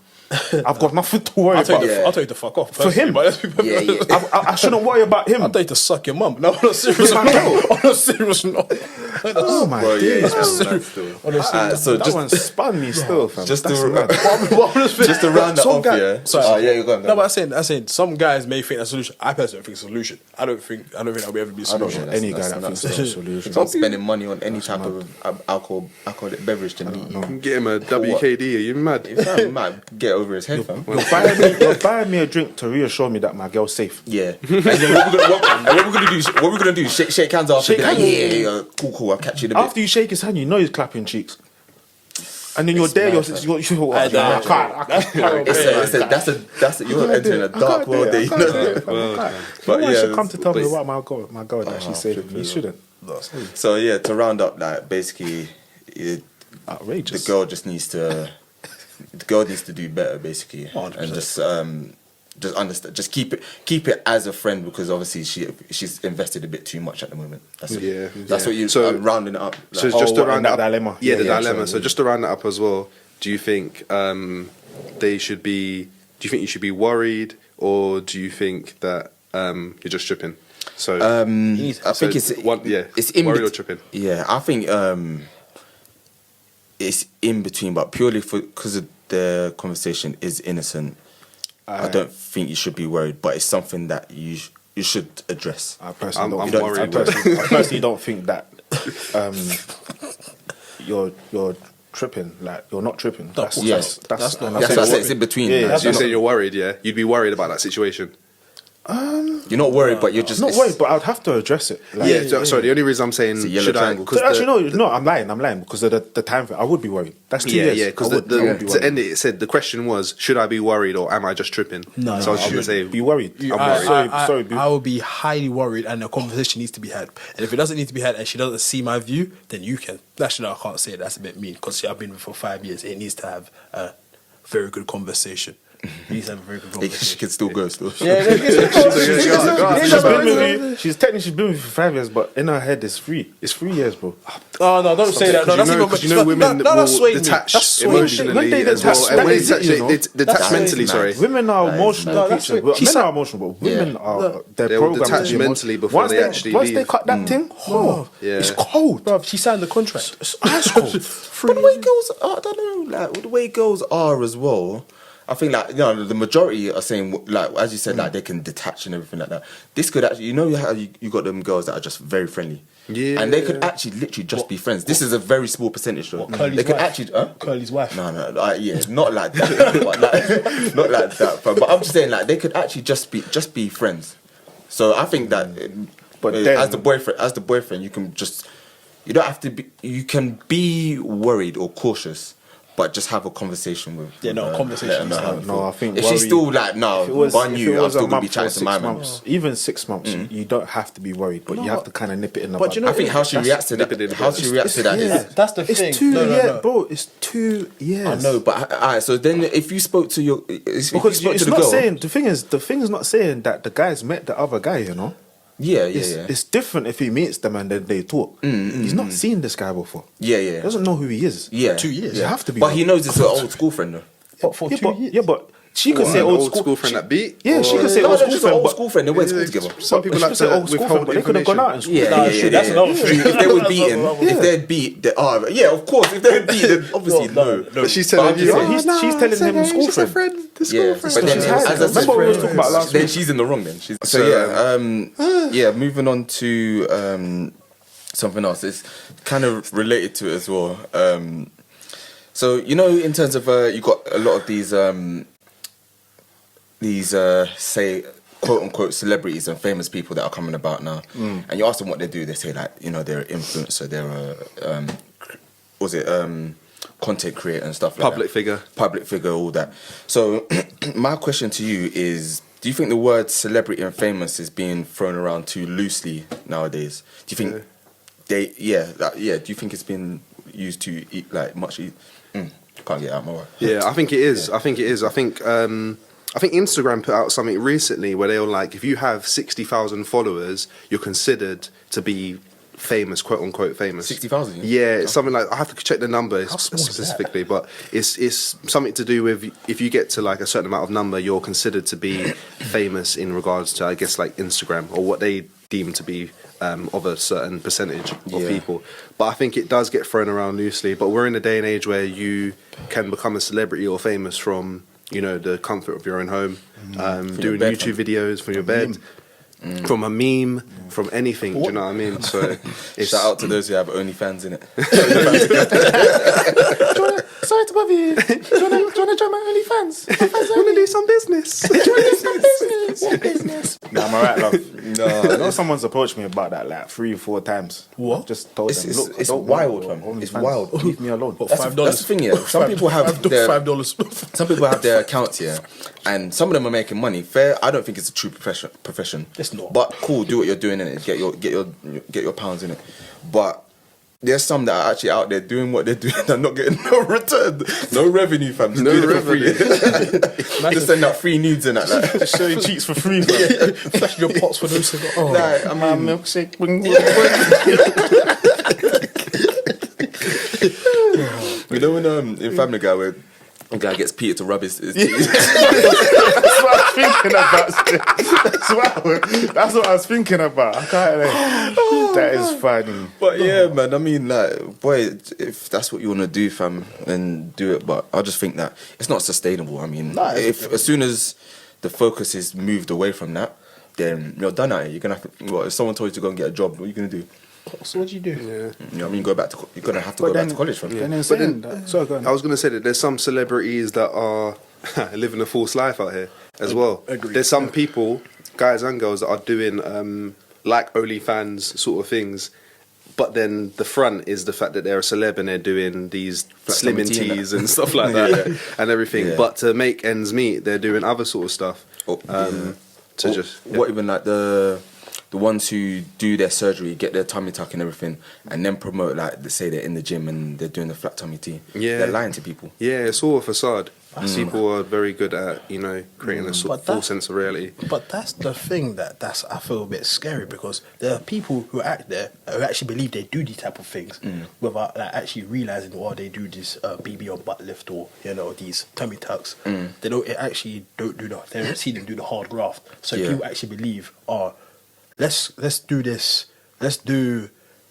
I've got nothing to worry I'll tell about. you to fuck off. For him. But let's be perfect. I shouldn't worry about him. I'll tell you to suck your mum. No, on a serious note. On a serious note. Oh my Bro, days. so That one spun me still, fam. just That's to mad. just to round that Some off, guy- yeah. Sorry. Yeah, you're going. No, but I'm saying some guys may think that's a solution. I personally don't think it's a solution. I don't think that'll ever be a solution. Any guy that thinks that's a solution. Not spending money on any type of alcoholic beverage to me. You can get him a WKD. Are you mad? Fam, might get over his head, fam. You're buying me a drink to reassure me that my girl's safe. Yeah. And then what we're gonna do? Shake hands after. Shake Be like, hands. yeah, cool. I'll catch you in a bit. After you shake his hand, you know he's clapping cheeks. And then you're there, you're I That's you're entering a dark world there. But yeah, should come to tell me about my girl that she's safe. You shouldn't. So yeah, to round up, like basically, Outrageous. the girl needs to do better, basically, 100%. and just understand, just keep it as a friend, because obviously she's invested a bit too much at the moment. That's what you. So- I'm rounding it up. So Like, just to round that that up, dilemma. Yeah, the Yeah, dilemma. sorry. So just to round that up as well, do you think they should be? Do you think you should be worried, or do you think that you're just tripping? So I think it's it's in worried or tripping. Yeah, I think it's in between, but purely because of the conversation is innocent. I don't think you should be worried, but it's something that you should address. I personally I'm don't. worried. I personally don't think that you're tripping. Like you're not tripping. That's Yeah. that's That's why I said it's in between. Yeah, Like, So you're saying you're worried, yeah? You'd be worried about that situation. you're not worried, but you're just not worried, but I'd have to address it. Like, Sorry, the only reason I'm saying It's a yellow should I? triangle. Because Actually, no, I'm lying because of the time frame. I would be worried. That's 2 years. yeah, because I would be to worried. end it said the question was, should I be worried or am I just tripping? No, so I was no, just gonna say, Be worried. I'm worried. Sorry, Boo. I will be highly worried, and a conversation needs to be had. And if it doesn't need to be had, and she doesn't see my view, then you can. Actually, no, I can't say it. That's a bit mean, because I've been with her for 5 years. It needs to have a very good conversation. It needs to have a very good she conversation. can still go still. She's technically been with you for 5 years, but in her head it's 3. It's 3 years, bro. Oh no! Don't say that. No, that's even. Because you know women that's swaying will me. detach That's swaying me. emotionally When they as detach, well. that And when is it's it, you know. actually detach That's mentally, mad. sorry. Women are That is emotional mad. creatures. Well, men are emotional, but women are they're They will programmed detach to be mentally emotional. before Once they actually Once they leave. cut that thing, Yeah. it's cold. Bro, she signed the contract. It's ice cold. But the way girls, I don't know, like the way girls are as well. I think like the majority are saying like as you said like they can detach and everything like that. This could actually how you got them girls that are just very friendly. Yeah. And they could actually literally just be friends. This is a very small percentage though. Curly's They could wife? actually Curly's wife. No, yeah, not like that. But like, not like that. But I'm just saying like they could actually just be friends. So I think that But as then- the boyfriend you don't have to be, you can be worried or cautious, but just have a conversation with. Yeah, no, with her, conversation let her know is how not- you No, feel. I think if she's worry- still like no, If it was, bun if you, it I'm was still a gonna be month or chatting to 6 my man. months, even 6 months, you don't have to be worried, but you have to kind of nip it in the But bud. you know, I think how she reacts to nip it in that. the How bud. she reacts to that yeah. is. That's the It's thing. 2 No, years, no. bro. It's 2 years. I know, but alright. So then, if you spoke to your, if you Because spoke it's to the not girl, saying the thing is not saying that the guy's met the other guy. You know, yeah. it's different if he meets them and then they talk. He's not seen this guy before. Yeah. He doesn't know who he is. Yeah, 2 years. You have to be. But he knows it's an old school friend though. But for Yeah, 2 years. but she could say An old school friend that beat. Yeah, she Or- could say No, old they're school just an friend. old but- school friend. They went to school together. Some people she like could say to old school friend, withhold but they could have gone out in school. Yeah. That's another thing. If they were beaten, Yeah. if they'd beat, yeah, of course. If they'd beat, then obviously no. But she's But telling I'm you, just saying, She's telling him school friend. Yeah, but then She's as hiding. I said, Remember what we were talking about last then week? she's in the wrong. Then so So, yeah. Moving on to something else. It's kind of related to it as well. So in terms of you got a lot of these say quote unquote celebrities and famous people that are coming about now, and you ask them what they do, they say like they're an influencer, they're a content creator and stuff like Public that. Public figure, all that. So my question to you is, do you think the word celebrity and famous is being thrown around too loosely nowadays? Do you think do you think it's been used to much? Can't get it out of my way. Yeah, I think it is. I think Instagram put out something recently where they were like, if you have 60,000 followers, you're considered to be famous, quote unquote famous. 60,000. Yeah, it's something like, I have to check the number How small is that? specifically, but it's something to do with, if you get to like a certain amount of number, you're considered to be famous in regards to, I guess, like Instagram or what they deem to be of a certain percentage of people. But I think it does get thrown around loosely. But we're in a day and age where you can become a celebrity or famous from, you know, the comfort of your own home, doing YouTube videos from your bed. From a meme, from anything, do you know what I mean? So, Shout out to those who have OnlyFans in it. Sorry to bother you. Do you want to join my OnlyFans? I want to do some business. What business? No, I'm alright, love. No, I know someone's approached me about that like 3 or 4 times. What? Just told them, look, It's I don't wild, want fam. It's OnlyFans. wild. Leave me alone. What, That's $5? that's the thing, yeah. Some people have their $5. some people have their accounts, yeah, and some of them are making money. Fair, I don't think it's a true profession. It's not. But cool, do what you're doing in it. Get your pounds in it. But there's some that are actually out there doing what they're doing and not getting no return, no revenue, fam. Just doing it for free. Just send out free nudes and that. Like. Just showing cheeks for free, man. Flash your pots for those. Oh, Like, I My mean, milkshake. you know when in Family Guy where a guy gets Peter to rub his teeth. That's what I was thinking about. That's what I was thinking about. I can't. That is funny. But yeah, man, I mean, like, boy, if that's what you want to do, fam, then do it. But I just think that it's not sustainable. I mean, as soon as the focus is moved away from that, then you're done at it. You're gonna have to. Well, if someone told you to go and get a job, what are you gonna do? So what do you do? Yeah. You know what I mean? Go back to. You're gonna have to go back to college, fam. Sorry, go on. I was going to say that there's some celebrities that are living a false life out here as well. Agreed. There's some people, guys and girls, that are doing like OnlyFans sort of things, but then the front is the fact that they're a celeb and they're doing these slimming teas and stuff like that and everything. Yeah. But to make ends meet, they're doing other sort of stuff. What even like the ones who do their surgery, get their tummy tuck and everything, and then promote, like, they say they're in the gym and they're doing the flat tummy tea. Yeah. They're lying to people. Yeah, it's all a facade. People are very good at, you know, creating a sort of false sense of reality. But that's the thing that's I feel a bit scary, because there are people who act there who actually believe they do these type of things without like actually realizing why they do this BB or butt lift or, you know, these tummy tucks. They don't do that. They don't see them do the hard graft. So people actually believe, let's do this.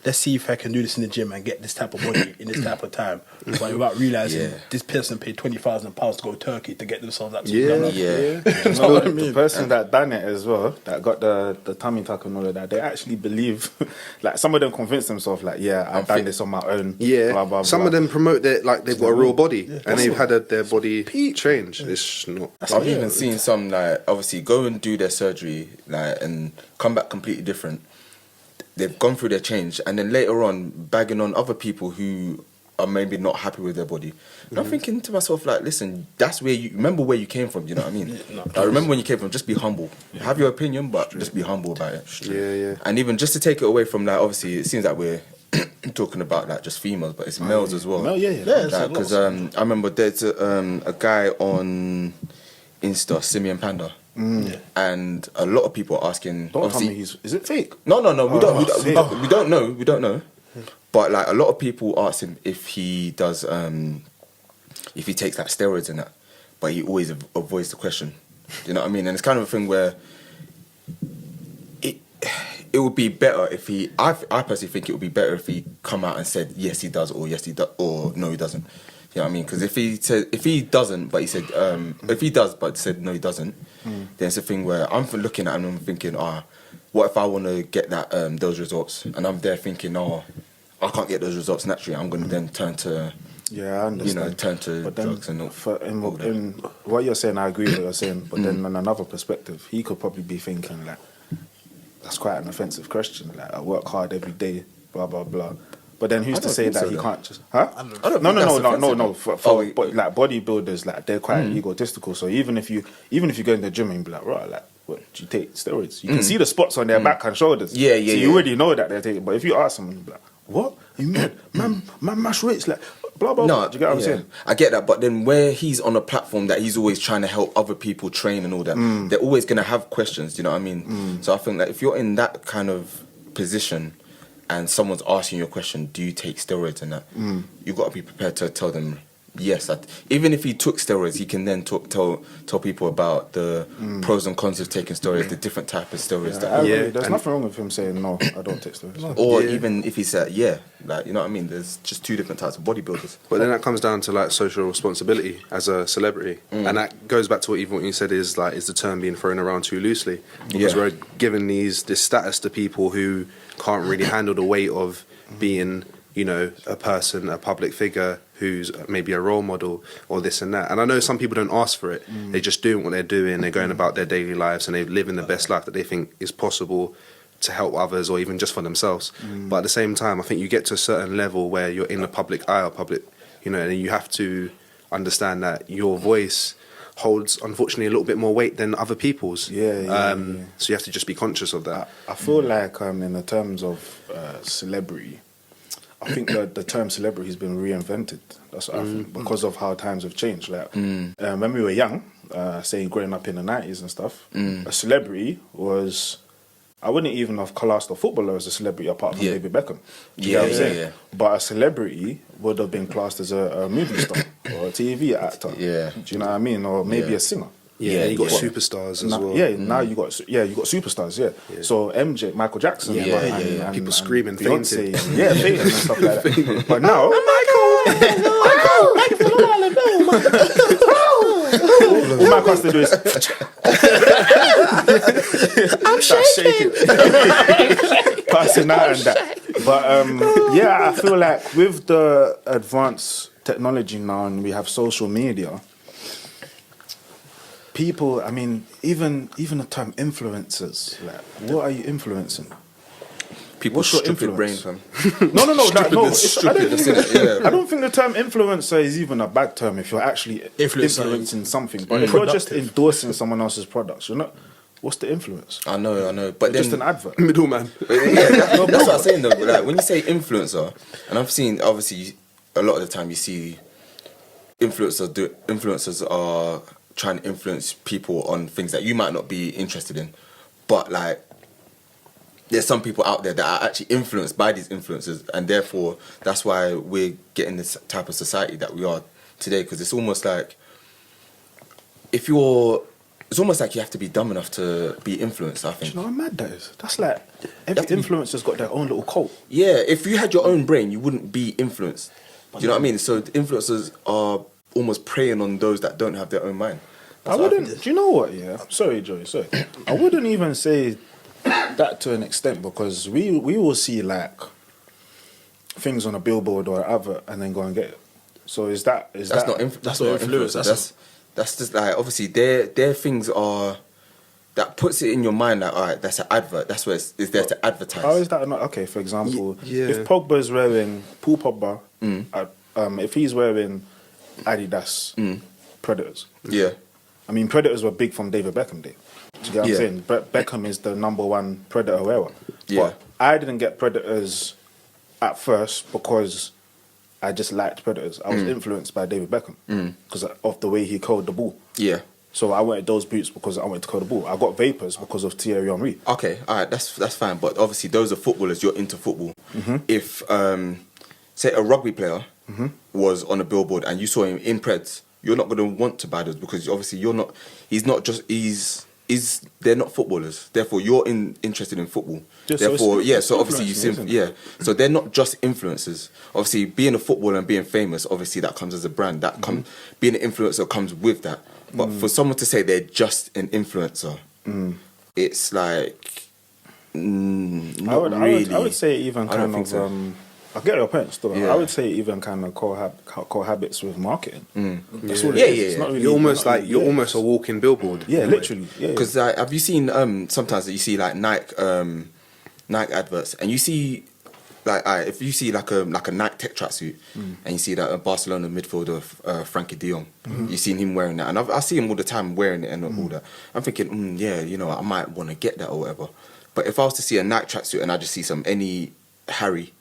Let's see if I can do this in the gym and get this type of body in this type of time. But without realising this person paid £20,000 to go to Turkey to get themselves up to Yeah. You know what I mean? The person that done it as well, that got the tummy tuck and all of that, they actually believe, like some of them convince themselves, like, I've done this on my own. Yeah, blah, blah, some blah. of them promote that like they've got a real body and they've had their body changed. It's not. I've even seen some, like, obviously go and do their surgery, like, and come back completely different. They've gone through their change and then later on bagging on other people who are maybe not happy with their body. And I'm thinking to myself, like, listen, that's where you remember where you came from. You know what I mean? I remember when you came from. Just be humble. Have your opinion, but just be humble about it. Yeah. And even just to take it away from, like, obviously it seems like we're talking about, like, just females, but it's males as well. Because I remember there's a guy on Insta, Simeon Panda. And a lot of people are asking. Don't tell me is it fake? No, we don't know. But like a lot of people ask him if he does, if he takes like steroids and that, but he always avoids the question. You know what I mean? And it's kind of a thing where it would be better if he. I personally think it would be better if he come out and said yes he does or yes he does or no he doesn't. You know what I mean? Because if he doesn't, but he said if he does, but said no he doesn't, then it's a thing where I'm looking at him and I'm thinking, what if I want to get that those results, and I'm there thinking, I can't get those results naturally. I'm going to then turn to I understand. You know, turn to but then drugs and all. In what you're saying, I agree with what you're saying. But then on another perspective, he could probably be thinking like, that's quite an offensive question. Like, I work hard every day, blah blah blah. But then who's to say that he can't just? Huh? No. But like bodybuilders, like they're quite egotistical. So even if you go in the gym and be like, right, like, what do you take steroids? You can see the spots on their back and shoulders. Yeah. So you already know that they're taking. But if you ask someone, you'll be like, what? Are you mad? Man, mash weights, like blah blah blah. Do you get what I'm saying? I get that, but then where he's on a platform that he's always trying to help other people train and all that, they're always gonna have questions. Do you know what I mean? So I think that if you're in that kind of position, and someone's asking you a question, do you take steroids and that, you've got to be prepared to tell them yes. That even if he took steroids, he can then tell people about the pros and cons of taking steroids, the different type of steroids. There's nothing wrong with him saying no, I don't take steroids. Or even if he said like, you know what I mean. There's just two different types of bodybuilders. But then that comes down to like social responsibility as a celebrity, and that goes back to what you said is the term being thrown around too loosely, because we're giving this status to people who can't really handle the weight of being, you know, a person, a public figure who's maybe a role model or this and that. And I know some people don't ask for it. They're just doing what they're doing. They're going about their daily lives and they're living the best life that they think is possible to help others or even just for themselves. But at the same time, I think you get to a certain level where you're in the public eye or public, you know, and you have to understand that your voice holds, unfortunately, a little bit more weight than other people's. So you have to just be conscious of that. I feel like in the terms of celebrity, I think that the term celebrity has been reinvented. That's what I think, because of how times have changed. Like when we were young, saying growing up in the 90s and stuff, a celebrity was, I wouldn't even have classed a footballer as a celebrity apart from David Beckham. Do you know what I'm saying? But a celebrity would have been classed as a movie star or a TV actor. Do you know what I mean? Or maybe a singer. You got superstars as well. Now you got superstars. So MJ, Michael Jackson, and people screaming, Beyonce, fainting, fainting and stuff like that. But now, all Michael has to do is I'm shaking, passing out and that. But I feel like with the advanced technology now, and we have social media. People, I mean, even the term influencers, like, what are you influencing? People stupid brain, fam. No. I I don't think the term influencer is even a bad term if you're actually influencing something. But if you're just endorsing someone else's products, you're not. What's the influence? I know. But just an advert. Middleman. That's what I'm saying though. Like, when you say influencer, and I've seen, obviously, a lot of the time you see influencers are trying to influence people on things that you might not be interested in, but like there's some people out there that are actually influenced by these influencers, and therefore that's why we're getting this type of society that we are today, because it's almost like it's almost like you have to be dumb enough to be influenced, I think. Do you know how mad that is? That's like every influencer's got their own little cult. Yeah, if you had your own brain, you wouldn't be influenced. Do you know what I mean? So the influencers are almost preying on those that don't have their own mind. I wouldn't. Do you know what? Yeah, sorry, Joey. Sorry, I wouldn't even say that to an extent, because we will see like things on a billboard or whatever, and then go and get it. So that's not influence. That's just like, obviously their things are that puts it in your mind that, all right, that's an advert. That's where it's there to advertise. How is that not okay? For example, if Pogba's wearing Paul Pogba, if he's wearing Adidas Predators, I mean, Predators were big from David Beckham day. Do you get what I'm saying? Beckham is the #1 Predator wearer. But I didn't get Predators at first because I just liked Predators. I was influenced by David Beckham because of the way he curled the ball. So I wanted those boots because I wanted to curl the ball. I got Vapors because of Thierry Henry. Okay, all right, that's fine. But obviously, those are footballers. You're into football. If say a rugby player was on a billboard and you saw him in Preds, you're not going to want to buy those because obviously you're not. They're not footballers. Therefore, you're interested in football. Therefore, so obviously you see, So they're not just influencers. Obviously, being a footballer and being famous, obviously that comes as a brand. Being an influencer comes with that. But for someone to say they're just an influencer, it's like not really. I would say even kind of. So. I get your point still. I would say even kind of cohabits with marketing. That's what it is. It's not really, you're almost a walking billboard. Yeah, literally. Because have you seen sometimes you see like Nike adverts, and you see like if you see like a Nike Tech tracksuit, and you see that a Barcelona midfielder Frankie De Jong, you've seen him wearing that, and I see him all the time wearing it and all that. I'm thinking, you know, I might want to get that or whatever. But if I was to see a Nike tracksuit and I just see any Harry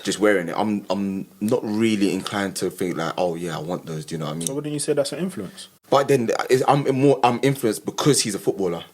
just wearing it, I'm not really inclined to think like, oh yeah, I want those. Do you know what I mean? So wouldn't you say that's an influence? But then I'm influenced because he's a footballer.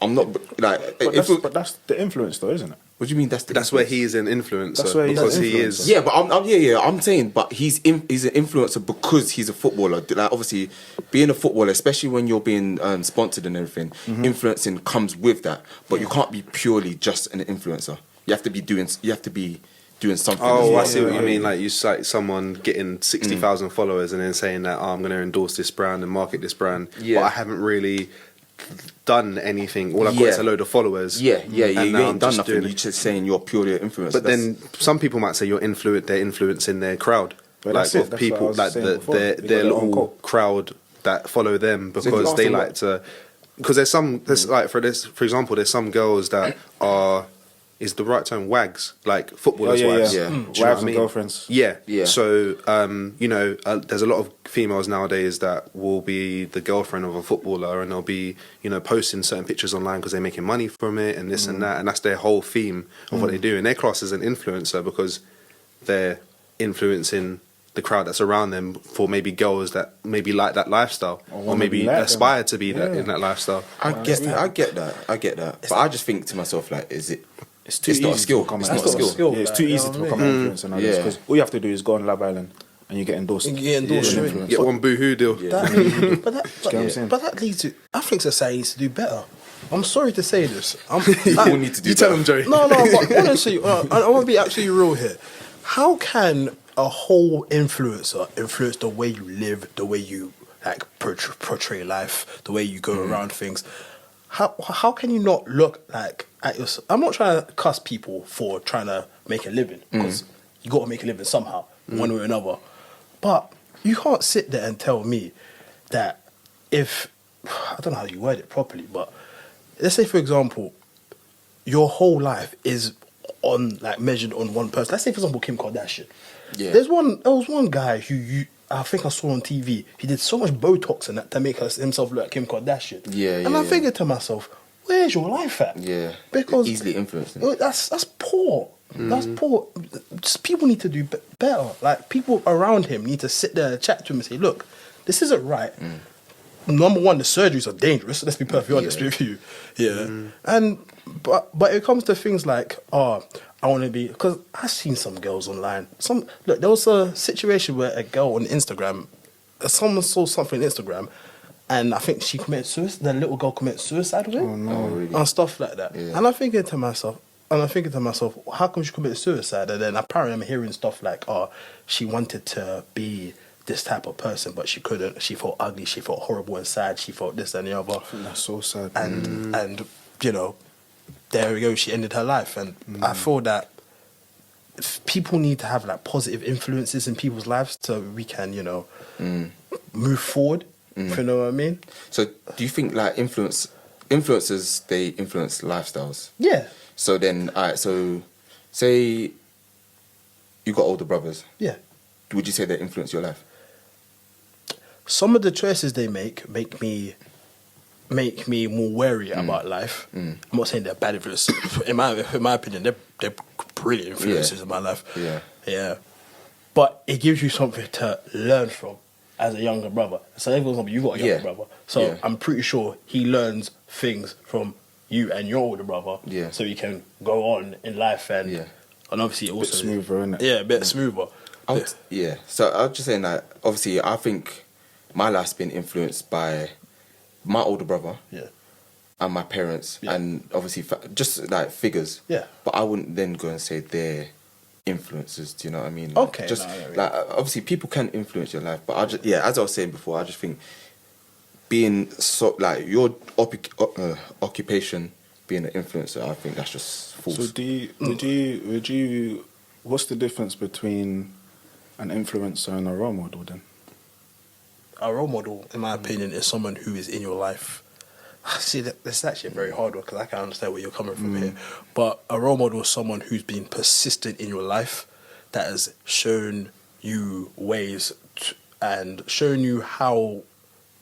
I'm not like. But that's the influence, though, isn't it? What do you mean that's the That's where influence? he is an influencer. That's where he's because an he influencer. is. Yeah, but I'm saying, but he's an influencer because he's a footballer. Like, obviously, being a footballer, especially when you're being sponsored and everything, influencing comes with that. But you can't be purely just an influencer. You have to be doing something. Oh, as well. I see what you mean. Like you cite someone getting 60,000 followers and then saying that I'm going to endorse this brand and market this brand, Yeah. but I haven't really done anything. All I've got is a load of followers. Yeah. And You now ain't I'm done just nothing. doing You're it. just saying you're purely an influencer. But then some people might say they're influencing their crowd, But like that's it, of that's people, what I was like saying before. their They got their own little cult. crowd that follow them if you because ask they them like to. Because there's like for example, there's some girls that are. Is the right term wags, like footballers' wives? Yeah. Do you know Wives what I and mean? girlfriends. Yeah, Yeah. So there's a lot of females nowadays that will be the girlfriend of a footballer, and they'll be posting certain pictures online because they're making money from it and this and that, and that's their whole theme of what they do. And their class is an influencer because they're influencing the crowd that's around them for maybe girls that maybe like that lifestyle or wanna maybe be like aspire them. to be that in that lifestyle. I get that. But I just think to myself, like, It's too It's not a easy skill. to become It's an not a influencer. skill. Yeah, it's Like, too you easy know to what I become an influencer nowadays Yeah. because all you have to do is go on Love Island and you get endorsed. You get endorsed. Yeah. Yeah. Influencer. Get one boohoo deal. what I'm saying? But that leads to. I think society needs to do better. I'm sorry to say this. People need to do You tell better. them, Joey. No, but honestly, I want to be absolutely real here. How can a whole influencer influence the way you live, the way you like portray life, the way you go around things? How can you not look like at your? I'm not trying to cuss people for trying to make a living because you got to make a living somehow, one way or another. But you can't sit there and tell me that if I don't know how you word it properly, but let's say for example, your whole life is on like measured on one person. Let's say for example Kim Kardashian. Yeah. There was one guy who I think I saw on TV. He did so much Botox and that to make himself look like Kim Kardashian. And I'm thinking to myself, where's your life at? Yeah. Because Easily influencing. That's poor. That's poor. Just people need to do better. Like people around him need to sit there and chat to him and say, look, this isn't right. Number one, the surgeries are dangerous. Let's be perfectly honest with you. Yeah. And but it comes to things like, I want to be, because I've seen some girls online. Look, there was a situation where a girl on Instagram, someone saw something on Instagram, and I think she committed suicide. The little girl committed suicide with it, really? and stuff like that. Yeah. And I'm thinking to myself, how come she committed suicide? And then apparently I'm hearing stuff like, she wanted to be this type of person, but she couldn't. She felt ugly. She felt horrible inside. She felt this and the other. I think that's so sad. And there we go. She ended her life, and I feel that people need to have like positive influences in people's lives so we can, move forward. If you know what I mean? So do you think like influencers they influence lifestyles? Yeah, So then, so say you got older brothers. yeah. Would you say they influence your life? Some of the choices they make me more wary about life. I'm not saying they're bad influences. In my opinion, they're brilliant influences in my life. Yeah. But it gives you something to learn from as a younger brother. So, for example, you got a younger brother. So I'm pretty sure he learns things from you and your older brother. Yeah. So you can go on in life and obviously also Bit smoother, innit? Yeah, a bit smoother. So I was just saying that obviously I think my life's been influenced by my older brother. Yeah. And my parents, and obviously just like figures. Yeah. But I wouldn't then go and say they're influences. Do you know what I mean? Okay, Just no, I get it. like obviously people can influence your life, but I just as I was saying before, I just think being so like your occupation being an influencer, I think that's just false. So would you what's the difference between an influencer and a role model then? A role model, in my opinion, is someone who is in your life. See, that's actually a very hard one because I can understand where you're coming from here. But a role model is someone who's been persistent in your life, that has shown you ways and shown you how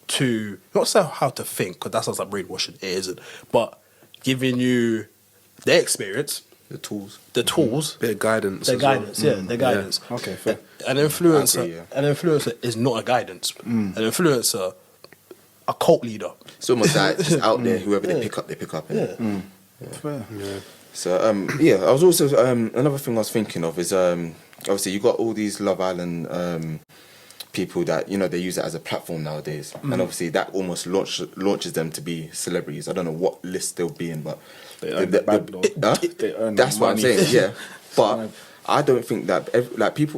to, not say how to think, because that sounds like brainwashing, it isn't, but giving you their experience, The tools. Bit of guidance. their as well. guidance, their guidance. Okay, fair. An influencer, I agree, yeah. an influencer is not a guidance. An influencer, a cult leader. It's almost like just out there, whoever they pick up, innit? Fair. Yeah. So I was also another thing I was thinking of is obviously you got all these Love Island people that they use it as a platform nowadays, and obviously that almost launches them to be celebrities. I don't know what list they'll be in, but They earn the bag, though. They earn that's the what I'm money. saying. Yeah, but I don't think that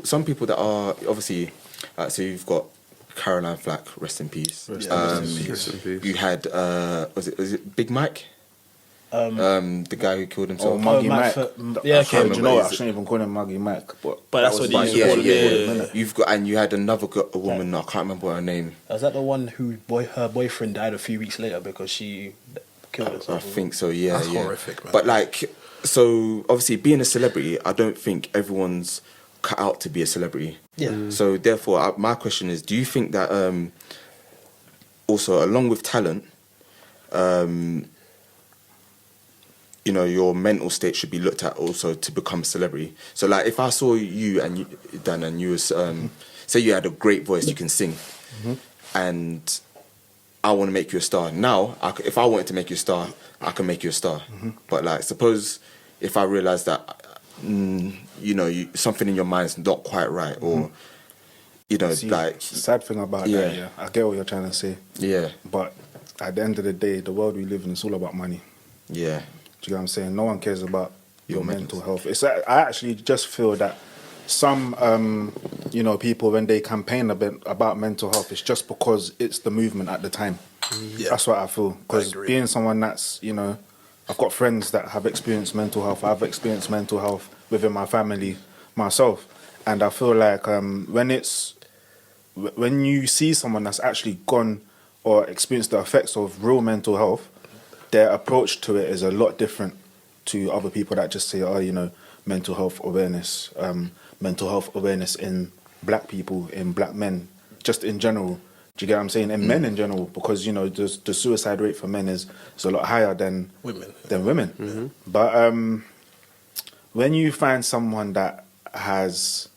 some people that are obviously so you've got Caroline Flack, rest in peace. Rest in peace. You had was it Big Mike? The guy who killed himself. Or Maggie Mac Mac. yeah, okay. Do you know what? I shouldn't even call him Maggie Mac, but that's was what the they used to call him, innit? You've got, and you had another a woman. I can't remember her name. Was that the one who her boyfriend died a few weeks later because she killed herself? I think so. Yeah, That's yeah. horrific, man. But so obviously being a celebrity, I don't think everyone's cut out to be a celebrity. Yeah. So therefore, my question is: do you think that also along with talent, your mental state should be looked at also to become a celebrity? So like if I saw you and you, Dan, and you was say you had a great voice, you can sing, and I want to make you a star. Now, if I wanted to make you a star, I can make you a star. But like, suppose if I realised that something in your mind's not quite right, or See, like sad thing about that, yeah, I get what you're trying to say. Yeah. But at the end of the day, the world we live in, it's all about money. Yeah. Do you get what I'm saying? No one cares about your mental mental health. I actually just feel that some, people, when they campaign a bit about mental health, it's just because it's the movement at the time. Yeah. That's what I feel. Because agree. being someone that's, I've got friends that have experienced mental health. I've experienced mental health within my family myself. And I feel like when you see someone that's actually gone or experienced the effects of real mental health, their approach to it is a lot different to other people that just say, mental health awareness in black people, in black men, just in general. Do you get what I'm saying? In men in general, because, the suicide rate for men is a lot higher than women. Mm-hmm. But when you find someone that has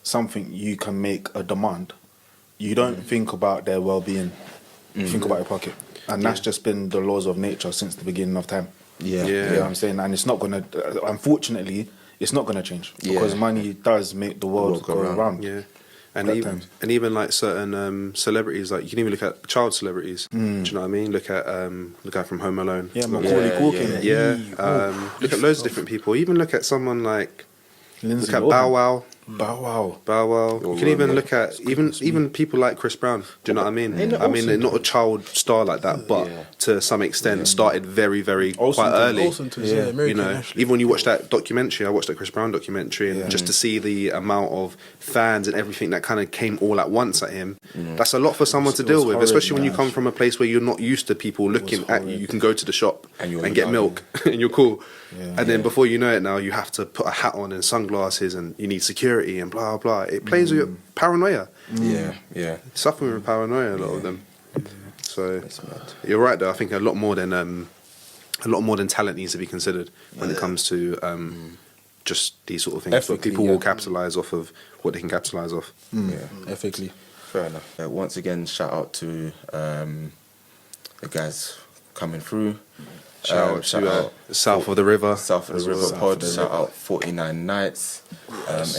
something you can make a demand, you don't think about their well-being. You think about your pocket. And that's just been the laws of nature since the beginning of time. Yeah. You know what I'm saying? And it's not going to, unfortunately, it's not going to change. Because money does make the world go around. Yeah. And even like certain celebrities, like you can even look at child celebrities. Do you know what I mean? Look at the guy from Home Alone. Yeah, Macaulay Culkin. Yeah. Look at loads of different people. Even look at someone like Lindsay look at Lohan. Bow Wow. Bow Wow. You can even look at even people like Chris Brown. Do you know what I mean? I mean, they're not a child star like that, but to some extent started very, very quite early. Even when you watch that documentary, I watched that Chris Brown documentary, and just to see the amount of fans and everything that kind of came all at once at him, that's a lot for someone to deal with, especially when you come from a place where you're not used to people looking at you. You can go to the shop and get milk, and you're cool. And then before you know it, now you have to put a hat on and sunglasses, and you need security and blah blah. It plays with your paranoia. Yeah. Suffering with paranoia, a lot of them. So you're right, though. I think a lot more than talent needs to be considered when it comes to just these sort of things. So people will capitalize off of what they can capitalize off. Ethically. Fair enough. Once again, shout out to the guys coming through. Shout out to South of the River. South of the River Pod. Shout out 49 Nights.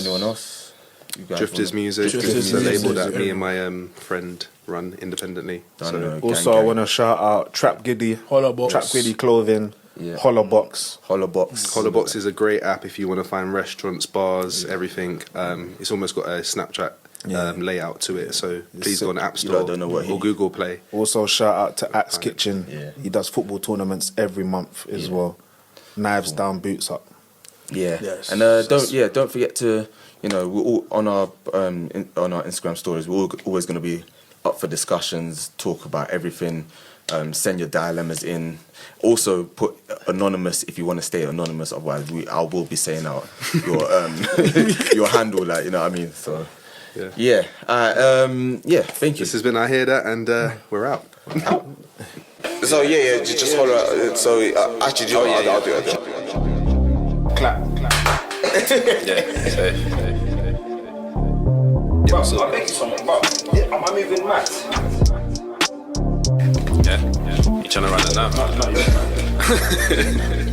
Anyone else? You guys Drifters Music. Drifters It's a Music. label that me and my friend run independently. So, Also, I want to shout out Trap Giddy. Hollowbox. Trap Giddy Clothing. Hollowbox. Hollowbox is a great app if you want to find restaurants, bars, everything. It's almost got a Snapchat layout to it, so please go on the App Store or Google Play. Also, shout out to Axe Kitchen. He does football tournaments every month as well. Knives down, boots up. Yeah. Yes. And don't forget to, we're all on our Instagram stories, we're always going to be up for discussions, talk about everything. Send your dilemmas in. Also, put anonymous if you want to stay anonymous. Otherwise, I will be saying out your your handle, like, you know what I mean. So, thank you. This has been I Hear That, and we're out. So just hold on. So actually, I'll do it. Clap. I'm making something. Am I moving mad? Yeah. You trying to run it now? man.